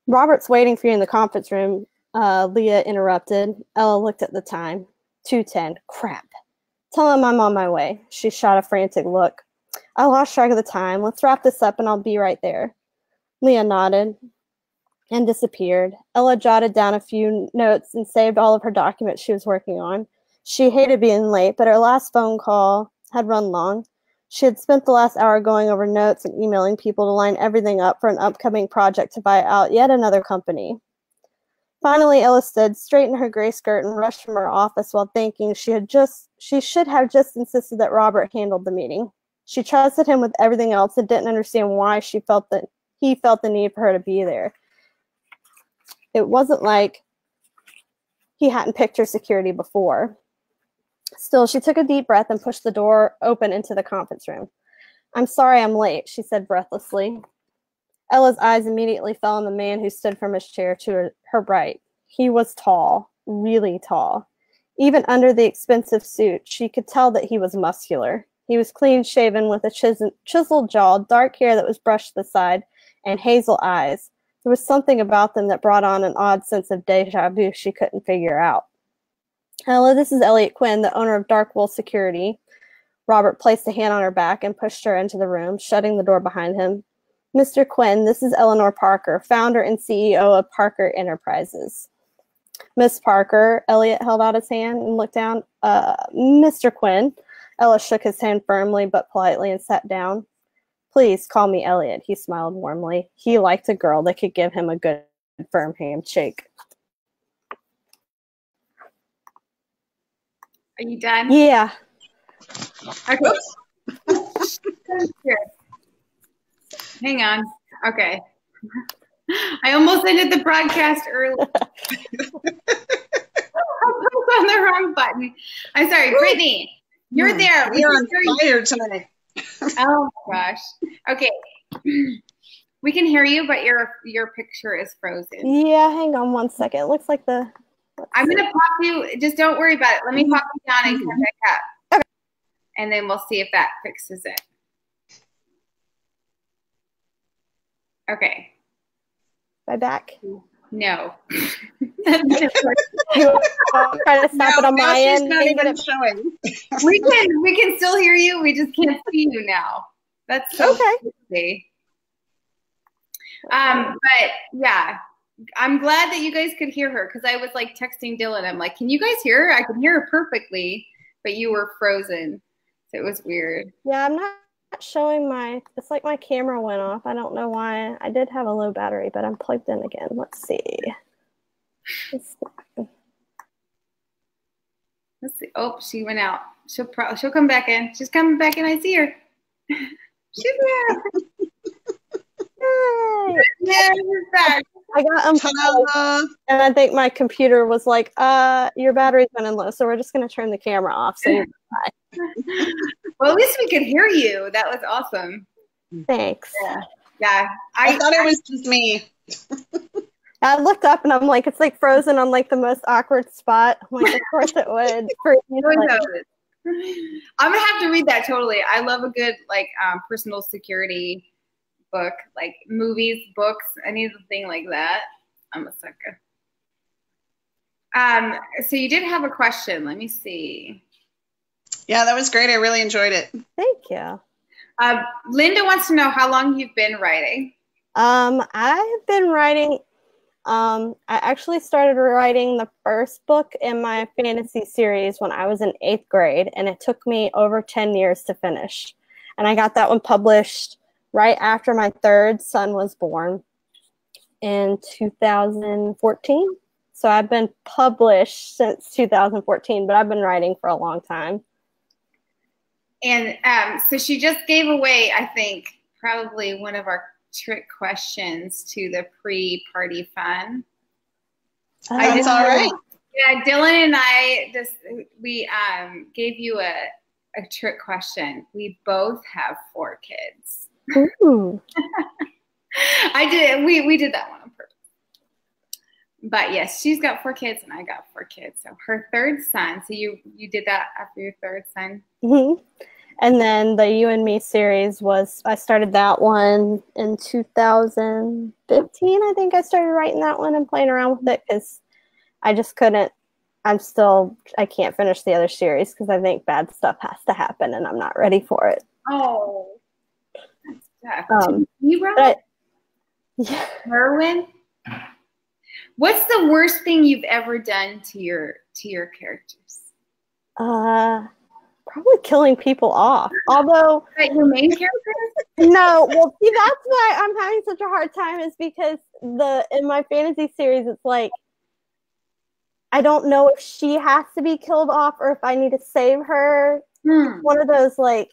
Robert's waiting for you in the conference room, Leah interrupted. Ella looked at the time. 2:10. Crap. Tell him I'm on my way. She shot a frantic look. I lost track of the time. Let's wrap this up and I'll be right there. Leah nodded and disappeared. Ella jotted down a few notes and saved all of her documents she was working on. She hated being late, but her last phone call had run long. She had spent the last hour going over notes and emailing people to line everything up for an upcoming project to buy out yet another company. Finally, Ella stood, straightened her gray skirt, and rushed from her office while thinking she should have just insisted that Robert handled the meeting. She trusted him with everything else and didn't understand why he felt the need for her to be there. It wasn't like he hadn't picked her security before. Still, she took a deep breath and pushed the door open into the conference room. I'm sorry I'm late, she said breathlessly. Ella's eyes immediately fell on the man who stood from his chair to her right. He was tall, really tall. Even under the expensive suit, she could tell that he was muscular. He was clean-shaven with a chiseled jaw, dark hair that was brushed to the side, and hazel eyes. There was something about them that brought on an odd sense of deja vu she couldn't figure out. Hello, this is Elliot Quinn, the owner of Dark Wolf Security. Robert placed a hand on her back and pushed her into the room, shutting the door behind him. Mr. Quinn, this is Eleanor Parker, founder and CEO of Parker Enterprises. Miss Parker, Elliot held out his hand and looked down. Mr. Quinn. Ella shook his hand firmly but politely and sat down. Please call me Elliot, he smiled warmly. He liked a girl that could give him a good, firm handshake. Are you done? Yeah. Okay. Here. Hang on. Okay. I almost ended the broadcast early. I was on the wrong button. I'm sorry, Brittany. You're there. We're on fire tonight. Oh my gosh. Okay. We can hear you, but your picture is frozen. Yeah, hang on one second. It looks like the... I'm going to pop you. Just don't worry about it. Let me pop you down and come back up. Okay. And then we'll see if that fixes it. Okay. My back? No. Try to stop it on my end. Not even showing. We can still hear you. We just can't see you now. That's so crazy. But yeah, I'm glad that you guys could hear her because I was like texting Dylan. I'm like, can you guys hear her? I can hear her perfectly, but you were frozen. So it was weird. Yeah, I'm not showing it's like my camera went off. I don't know why. I did have a low battery, but I'm plugged in again. Let's see. Let's see. Oh, she went out. She'll come back in. She's coming back in. I see her. She's there. Yay. Yeah, she's back. I got unplugged, and I think my computer was like, your battery's running low, so we're just going to turn the camera off. So you're fine. Well, at least we could hear you. That was awesome. Thanks. Yeah. I thought it was just me. I looked up and I'm like, it's like frozen on like the most awkward spot. I'm like, of course it would. I'm gonna have to read that totally. I love a good like personal security book, like movies, books, anything like that. I'm a sucker. So you did have a question. Let me see. Yeah, that was great. I really enjoyed it. Thank you. Linda wants to know how long you've been writing. I've been writing. I actually started writing the first book in my fantasy series when I was in 8th grade, and it took me over 10 years to finish. And I got that one published right after my third son was born in 2014. So I've been published since 2014, but I've been writing for a long time. And so she just gave away, I think, probably one of our trick questions to the pre-party fun. That's all right. Yeah, Dylan and I we gave you a trick question. We both have 4 kids. Ooh. I did. We did that one on purpose. But yes, she's got 4 kids and I got 4 kids. So her third son. So you did that after your third son. Mm-hmm. And then the You and Me series I started that one in 2015. I think I started writing that one and playing around with it because I just couldn't. I can't finish the other series because I think bad stuff has to happen and I'm not ready for it. Oh. That's tough. You wrote Merwin? What's the worst thing you've ever done to your characters? Probably killing people off. Although your main characters? No, well, see, that's why I'm having such a hard time is because in my fantasy series, it's like I don't know if she has to be killed off or if I need to save her. One of those like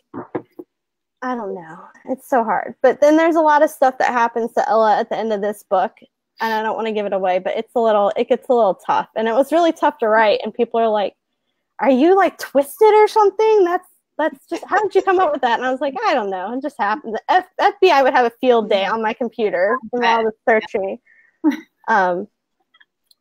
I don't know. It's so hard. But then there's a lot of stuff that happens to Ella at the end of this book, and I don't want to give it away, but it gets a little tough. And it was really tough to write, and people are like, are you like twisted or something? That's just, how did you come up with that? And I was like, I don't know. It just happened. FBI would have a field day on my computer from all the searching. But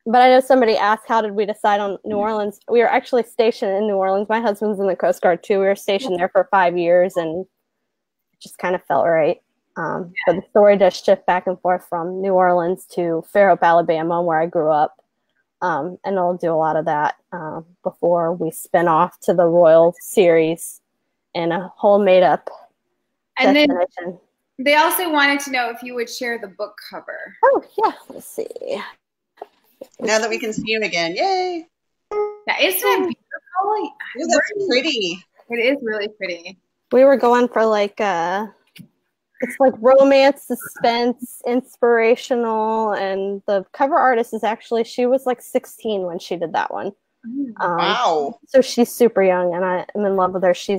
I know somebody asked, how did we decide on New Orleans? We were actually stationed in New Orleans. My husband's in the Coast Guard too. We were stationed there for 5 years and it just kind of felt right. But the story does shift back and forth from New Orleans to Fairhope, Alabama, where I grew up. And I'll do a lot of that before we spin off to the Royal series and a whole made-up destination. Then they also wanted to know if you would share the book cover. Oh, yeah. Let's see. Now that we can see you again. Yay. Yeah, isn't it beautiful? Ooh, that's pretty. It is really pretty. We were going for like it's like romance, suspense, inspirational, and the cover artist is actually, she was like 16 when she did that one. Wow. So she's super young, and I am in love with her. She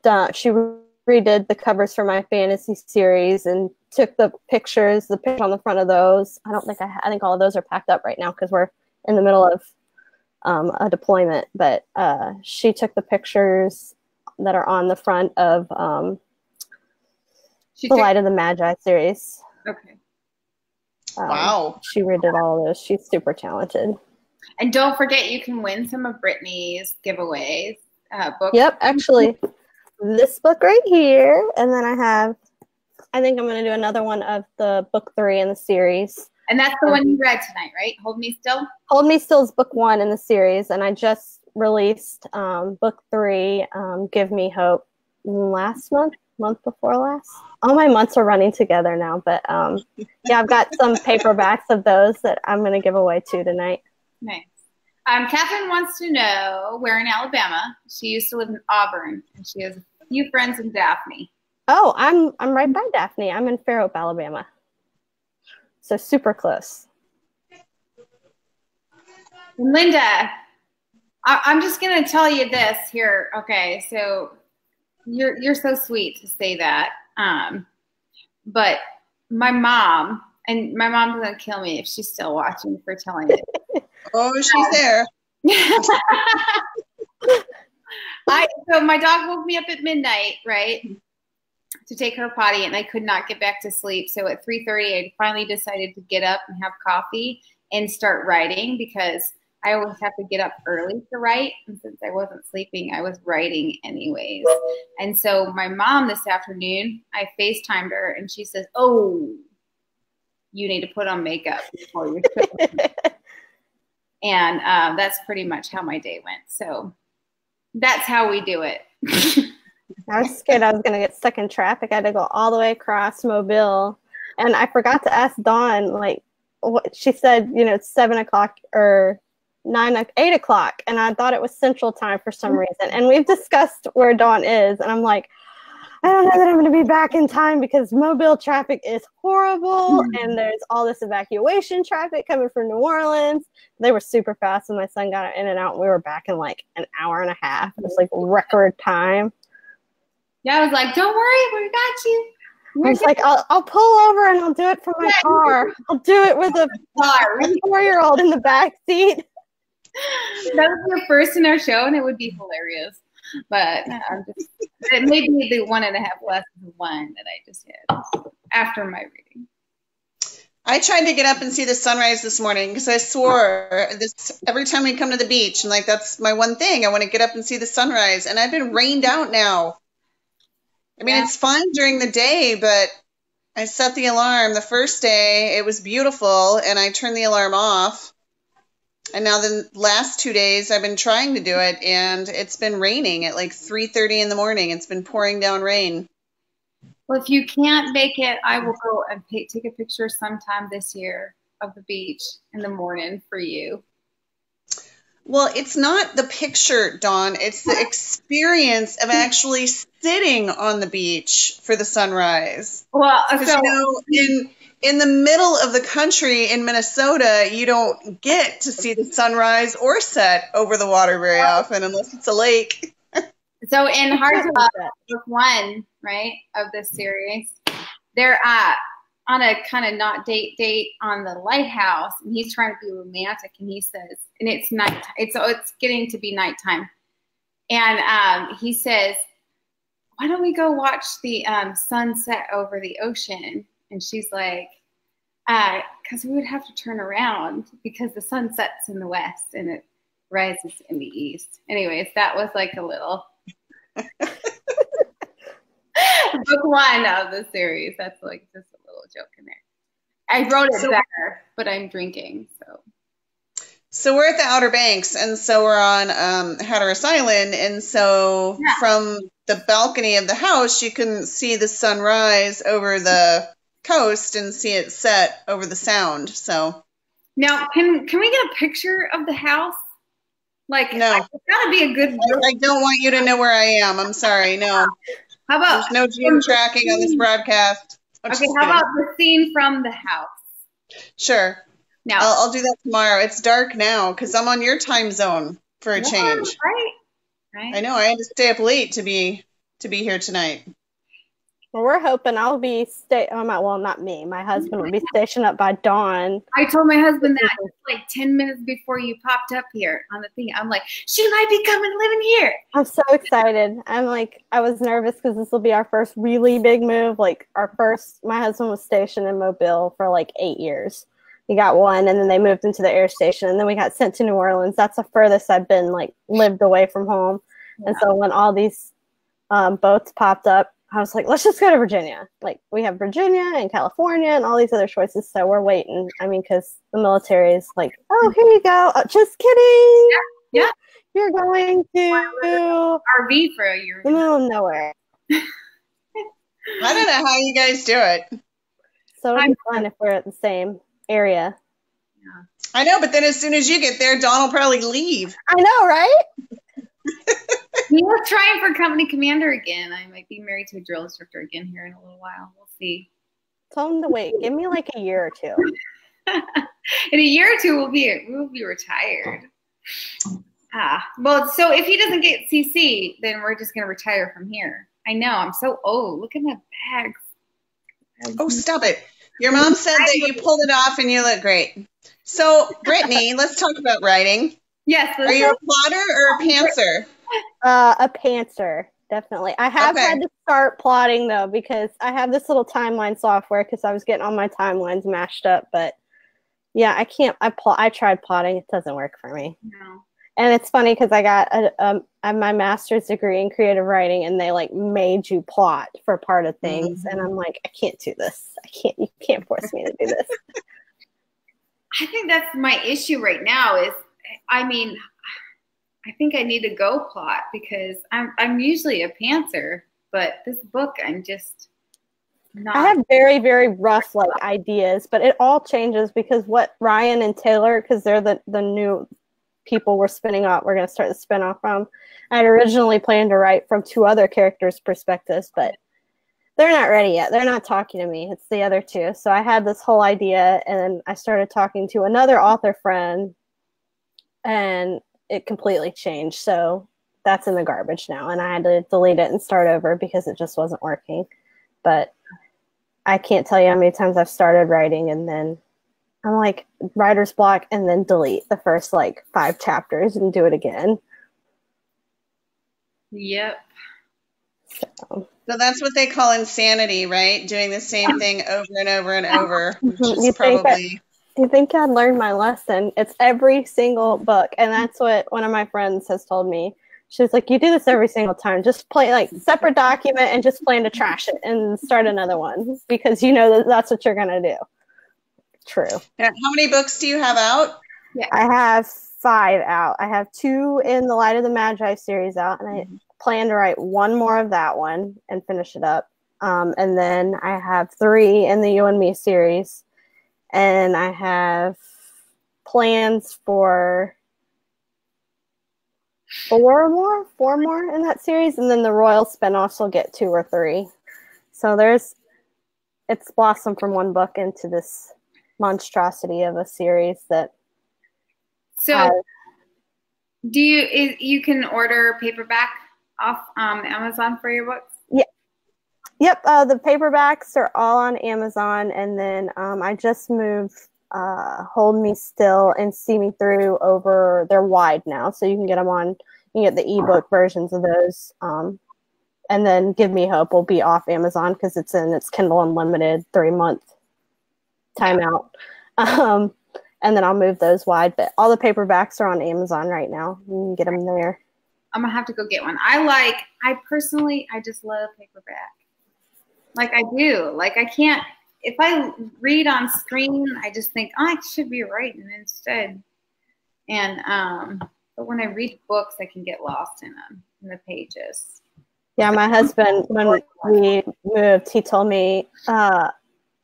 redid the covers for my fantasy series and took the picture on the front of those. I think all of those are packed up right now because we're in the middle of a deployment, but she took the pictures that are on the front of the Light of the Magi series. Okay. Wow. She redid all of those. She's super talented. And don't forget, you can win some of Brittany's giveaways books. Yep, actually, this book right here, and then I think I'm going to do another one of the book 3 in the series. And that's the one you read tonight, right? Hold Me Still? Hold Me Still is book 1 in the series, and I just released book 3, Give Me Hope, last month before last. All my months are running together now, but yeah, I've got some paperbacks of those that I'm going to give away too tonight. Nice. Catherine wants to know where in Alabama. She used to live in Auburn, and she has a few friends in Daphne. Oh, I'm right by Daphne. I'm in Fairhope, Alabama. So super close. Linda, I'm just going to tell you this here. Okay, so you're so sweet to say that. But my mom's going to kill me if she's still watching for telling it. Oh, she's there. So my dog woke me up at midnight, right, to take her potty, and I could not get back to sleep. So at 3:30, I finally decided to get up and have coffee and start writing, because I always have to get up early to write. And since I wasn't sleeping, I was writing anyways. And so my mom this afternoon, I FaceTimed her, and she says, "Oh, you need to put on makeup before your show." And that's pretty much how my day went. So that's how we do it. I was scared I was going to get stuck in traffic. I had to go all the way across Mobile. And I forgot to ask Dawn, like, what she said, it's 7 o'clock or 8 o'clock. And I thought it was Central Time for some reason. And we've discussed where Dawn is. And I'm like, I don't know that I'm going to be back in time because Mobile traffic is horrible. And there's all this evacuation traffic coming from New Orleans. They were super fast when my son got in and out. And we were back in like an hour and a half. It was like record time. Yeah, I was like, don't worry, we got you. I was like, I'll pull over and I'll do it from my car. I'll do it with a 4-year-old in the back seat. That would be a first in our show, and it would be hilarious. But it may be the 1.5 lessons of one that I just did after my reading. I tried to get up and see the sunrise this morning because I swore every time we come to the beach, and like that's my one thing. I want to get up and see the sunrise, and I've been rained out now. I mean, It's fun during the day, but I set the alarm the first day. It was beautiful, and I turned the alarm off. And now the last 2 days I've been trying to do it, and it's been raining at like 3:30 in the morning. It's been pouring down rain. Well, if you can't make it, I will go and take a picture sometime this year of the beach in the morning for you. Well, it's not the picture, Dawn. It's the experience of actually sitting on the beach for the sunrise. Well, so in the middle of the country in Minnesota, you don't get to see the sunrise or set over the water very often unless it's a lake. So in Hard to Love, book 1, right, of this series, they're on a kind of not date on the lighthouse, and he's trying to be romantic, and he says, and it's night, it's getting to be nighttime, and he says, why don't we go watch the sunset over the ocean? And she's like, because we would have to turn around because the sun sets in the west and it rises in the east. Anyways, that was like a little book 1 of the series. That's like just a little joke in there. I wrote it better, but I'm drinking, so. So we're at the Outer Banks, and so we're on Hatteras Island, and so from the balcony of the house, you can see the sunrise over the coast and see it set over the sound. So now, can we get a picture of the house? Like, no, it's got to be a good. I don't want you to know where I am. I'm sorry. No. How about there's no geo tracking on this broadcast? Okay, how about the scene from the house? Sure. Now I'll do that tomorrow. It's dark now because I'm on your time zone for a change. Right. I know. I had to stay up late to be here tonight. Well, we're hoping I'll be well, not me. My husband will be stationed up by dawn. I told my husband that like 10 minutes before you popped up here on the thing. I'm like, she might be coming living here. I'm so excited. I was nervous because this will be our first really big move. Like my husband was stationed in Mobile for like 8 years. He got one, and then they moved into the air station, and then we got sent to New Orleans. That's the furthest I've been, like, lived away from home. Yeah. And so when all these boats popped up, I was like, let's just go to Virginia. Like, we have Virginia and California and all these other choices, so we're waiting. I mean, because the military is like, oh, here you go. Oh, just kidding. Yeah. You're going to RV for a year. The middle of nowhere. I don't know how you guys do it. So it'll be fun if we're at the same area. Yeah. I know, but then as soon as you get there, Dawn will probably leave. I know, right? He was trying for company commander again. I might be married to a drill instructor again here in a little while. We'll see. Tell him to wait. Give me like a year or two. In a year or two, we'll be retired. Well, so if he doesn't get CC, then we're just gonna retire from here. I know. I'm so old. Look at my bags. Oh, stop it. Your mom said that you pulled it off and you look great. So, Brittany, let's talk about writing. Yes. Are you a plotter or a pantser? A pantser, definitely. I have had to start plotting, though, because I have this little timeline software because I was getting all my timelines mashed up. But, yeah, I can't. I tried plotting. It doesn't work for me. No. And it's funny because I got my master's degree in creative writing, and they like made you plot for part of things, mm-hmm. And I'm like, I can't do this. You can't force me to do this. I think that's my issue right now. I think I need to go plot because I'm usually a pantser, but this book I'm just not. I have very, very rough like ideas, but it all changes because what Ryan and Taylor, because they're the new people we're spinning off. We're going to start the spinoff from. I had originally planned to write from 2 other characters' perspectives, but they're not ready yet. They're not talking to me. It's the other 2. So I had this whole idea, and then I started talking to another author friend, and it completely changed. So that's in the garbage now, and I had to delete it and start over because it just wasn't working. But I can't tell you how many times I've started writing, and then I'm like, writer's block, and then delete the first like 5 chapters and do it again. Yep. So that's what they call insanity, right? Doing the same thing over and over and over. You think I'd learned my lesson? It's every single book, and that's what one of my friends has told me. She was like, you do this every single time. Just play like separate document and just plan to trash it and start another one because you know that's what you're going to do. True. How many books do you have out? Yeah, I have 5 out. I have 2 in the Light of the Magi series out, and I plan to write 1 more of that one and finish it up. And then I have 3 in the You and Me series, and I have plans for 4 more in that series, and then the Royal spinoffs will get 2 or 3. So it's blossomed from 1 book into this monstrosity of a series that. So, you can order paperback off Amazon for your books? Yeah. Yep. The paperbacks are all on Amazon, and then I just moved Hold Me Still and See Me Through over. They're wide now, so you can get them on. You can get the ebook versions of those. And then Give Me Hope will be off Amazon because it's in its Kindle Unlimited 3-month timeout. And then I'll move those wide, but all the paperbacks are on Amazon right now. You can get them there. I'm gonna have to go get one. I just love paperback. Like I do. Like I can't, if I read on screen, I just think, I should be writing instead. And but when I read books, I can get lost in them, in the pages. Yeah, my husband, when we moved, he told me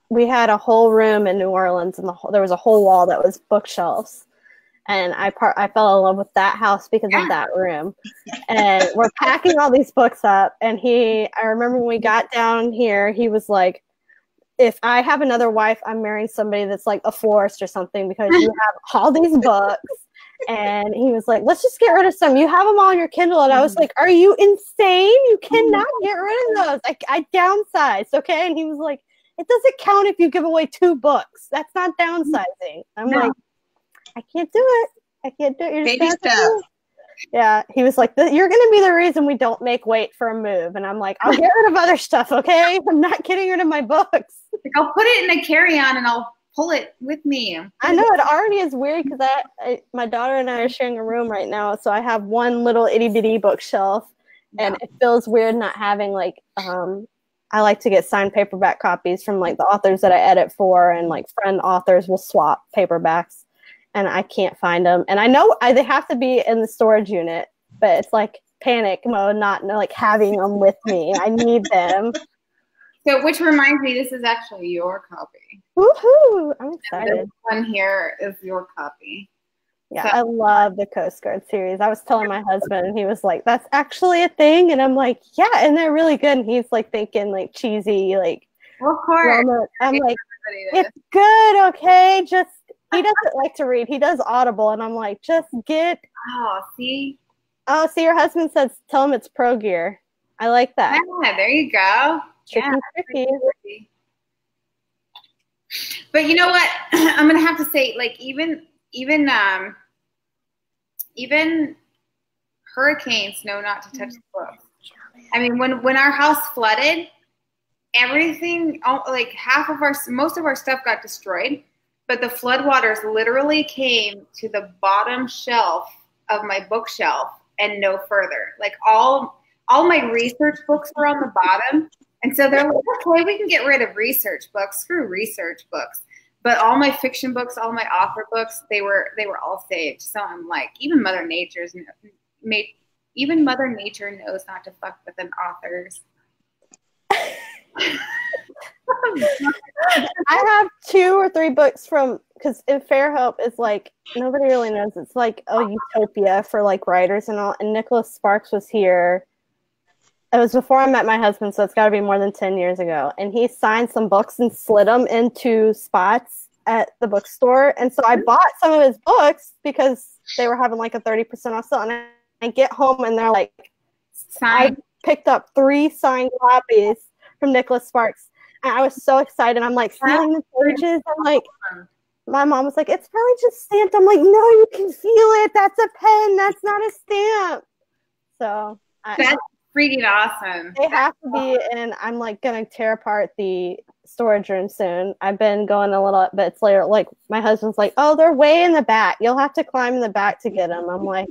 we had a whole room in New Orleans, and there was a whole wall that was bookshelves. And I fell in love with that house because of that room. And we're packing all these books up. And I remember when we got down here, he was like, if I have another wife, I'm marrying somebody that's like a florist or something, because you have all these books. And he was like, let's just get rid of some. You have them all on your Kindle. And I was like, are you insane? You cannot get rid of those. I downsized, okay? And he was like, it doesn't count if you give away 2 books. That's not downsizing. I'm like, I can't do it. I can't do it. You're Baby steps. Yeah, he was like, you're going to be the reason we don't make weight for a move. And I'm like, I'll get rid of other stuff, okay? I'm not getting rid of my books. Like, I'll put it in a carry-on and I'll pull it with me. I know, it already is weird because my daughter and I are sharing a room right now. So I have one little itty-bitty bookshelf. And it feels weird not having, like, I like to get signed paperback copies from, like, the authors that I edit for. And, like, friend authors will swap paperbacks. And I can't find them. And I know they have to be in the storage unit, but it's like panic mode, not like having them with me. I need them. So, which reminds me, this is actually your copy. Woohoo! I'm excited. This one here is your copy. Yeah, so, I love the Coast Guard series. I was telling my husband, and he was like, that's actually a thing. And I'm like, yeah, and they're really good. And he's like thinking like cheesy, like, well, of course. I'm like, it's good, okay? Just, he doesn't like to read. He does Audible, and I'm like, just get. Oh, see. Oh, see, your husband says, tell him it's Pro Gear. I like that. Yeah, there you go. Tricky. But you know what? I'm gonna have to say, like, even hurricanes know not to touch the books. I mean, when our house flooded, everything, like most of our stuff got destroyed. But the floodwaters literally came to the bottom shelf of my bookshelf and no further. Like all my research books were on the bottom. And so they're like, okay, we can get rid of research books. Screw research books. But all my fiction books, all my author books, they were all saved. So I'm like, even Mother Nature knows not to fuck with an authors. I have 2 or 3 books because in Fairhope is like, nobody really knows. It's like a utopia for like writers and all. And Nicholas Sparks was here. It was before I met my husband, so it's got to be more than 10 years ago. And he signed some books and slid them into spots at the bookstore. And so I bought some of his books because they were having like a 30% off sale. And I get home and they're like, I picked up 3 signed copies from Nicholas Sparks. And I was so excited. I'm like feeling the pages. I'm like, my mom was like, it's probably just stamped. I'm like, no, you can feel it. That's a pen. That's not a stamp. So that's freaking awesome. They have to be, and I'm like going to tear apart the storage room soon. I've been going a little bit later. Like my husband's like, oh, they're way in the back. You'll have to climb in the back to get them. I'm like,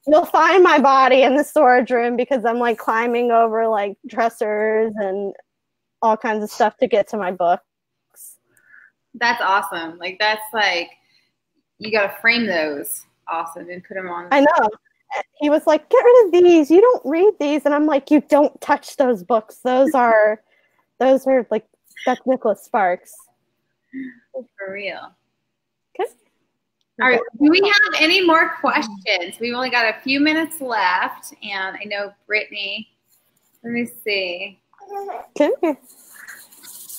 you'll find my body in the storage room because I'm like climbing over like dressers and all kinds of stuff to get to my books. That's awesome. Like that's like, you got to frame those awesome and put them on. I know. He was like, get rid of these. You don't read these. And I'm like, you don't touch those books. Those are like, that's Nicholas Sparks. For real. Okay. All right. Do we have any more questions? We've only got a few minutes left. And I know Brittany, let me see. Come here.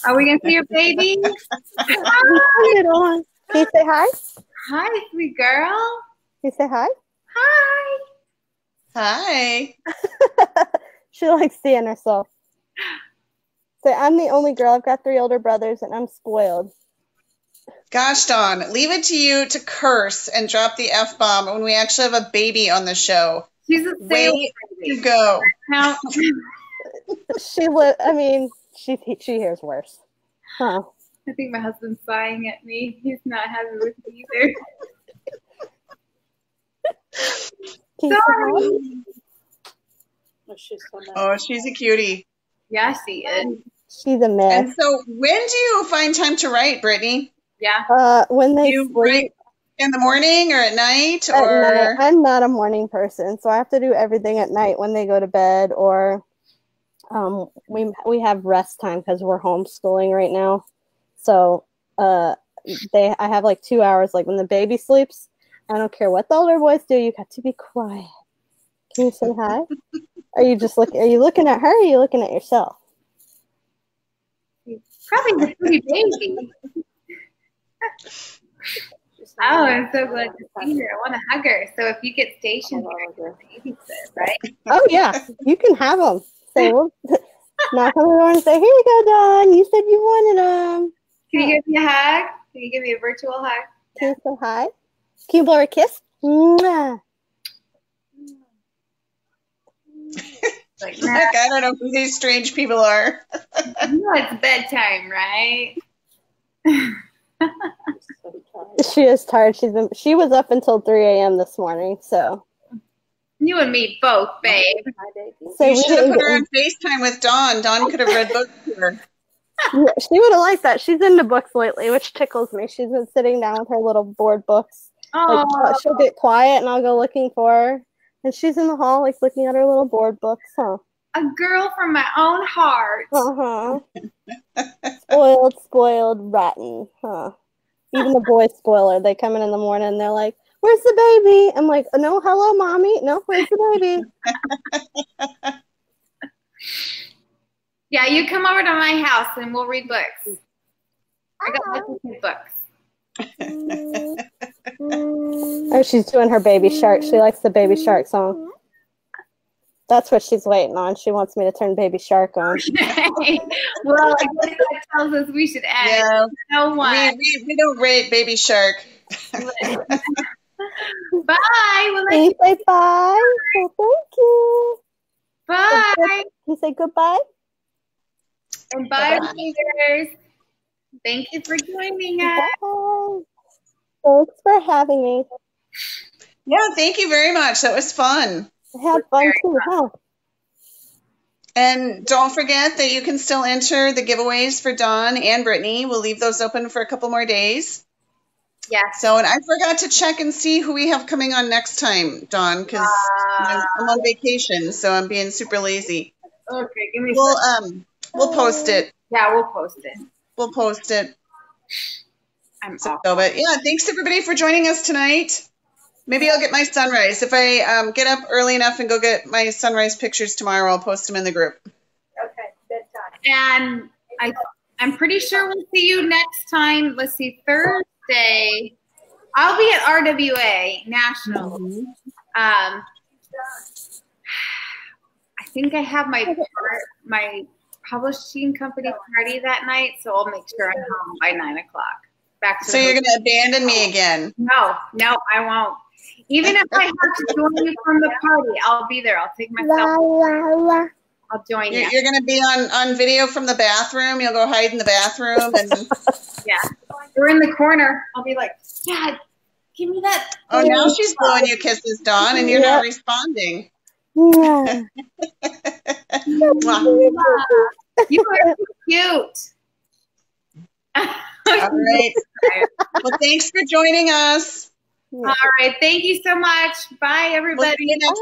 Are we going to see your baby? Can you say hi? Hi, sweet girl. Can you say hi? Hi. Hi. She likes seeing herself. So I'm the only girl. I've got 3 older brothers, and I'm spoiled. Gosh, Dawn, leave it to you to curse and drop the F-bomb when we actually have a baby on the show. She's a way to go. She hears worse. Huh. I think my husband's sighing at me. He's not happy with me either. Sorry. Oh, she's a cutie. Yeah, she is. She's a mess. And so when do you find time to write, Brittany? Yeah. When they sleep. In the morning or at night? At Or night. I'm not a morning person, so I have to do everything at night when they go to bed, or we have rest time because we're homeschooling right now. So I have like 2 hours. Like when the baby sleeps, I don't care what the older boys do. You got to be quiet. Can you say hi? Are you looking at her? Or are you looking at yourself? Probably the pretty baby. Oh, I'm so glad to see her. I want to hug her. So if you get stationed here, babysit, right? Oh yeah, you can have them. Say, well, knock on the door and say, "Here you go, Dawn. You said you wanted them." Can you give me a hug? Can you give me a virtual hug? Can you say hi? Can you blow her a kiss? Mwah. Like, Look, I don't know who these strange people are. you know it's bedtime, right? She is tired. She was up until 3 a.m. this morning. So You and me both, babe. so You should have put her on FaceTime with Dawn. Dawn could have read books to her. Yeah, she would have liked that. She's into books lately, which tickles me. She's been sitting down with her little board books. Oh, Like, she'll get quiet, and I'll go looking for her. And she's in the hall, like, looking at her little board books, huh? a girl from my own heart. Uh-huh. Spoiled, rotten, huh? Even the boys spoil her. They come in the morning, and they're like, "Where's the baby?" I'm like, "No, hello, Mommy. No, where's the baby?" Yeah, you come over to my house and we'll read books. I got lots of good books. Oh, she's doing her Baby Shark. She likes the Baby Shark song. That's what she's waiting on. She wants me to turn Baby Shark on. Well, I guess that tells us we should add Yeah, no one. we don't rate Baby Shark. Bye. We'll let Can you you say bye? Oh, thank you. bye. Can you say goodbye? And bye, readers. Thank you for joining us. Bye. Thanks for having me. Yeah, thank you very much. That was fun. I had fun too, huh? And don't forget that you can still enter the giveaways for Dawn and Brittany. We'll leave those open for a couple more days. Yes. So, and I forgot to check and see who we have coming on next time, Dawn, because I'm on vacation, so I'm being super lazy. Okay, give me We'll post it. Yeah, we'll post it. We'll post it. I'm So, off. but yeah, thanks everybody for joining us tonight. Maybe I'll get my sunrise. If I get up early enough and go get my sunrise pictures tomorrow, I'll post them in the group. Okay, good time. And I'm pretty sure we'll see you next time. Let's see, Thursday. I'll be at RWA National. I think I have my publishing company party that night, so I'll make sure I'm home by 9 o'clock. So you're going to abandon me again? No, I won't. Even if I have to join you from the party, I'll be there. I'll take myself. I'll join you. You're going to be on video from the bathroom. You'll go hide in the bathroom and yeah, we're in the corner. I'll be like, Dad, give me that. Oh, now she's blowing you kisses, Dawn, and you're not responding. Yeah. You are cute. All right. Well, thanks for joining us. All right. Thank you so much. Bye, everybody. We'll see you next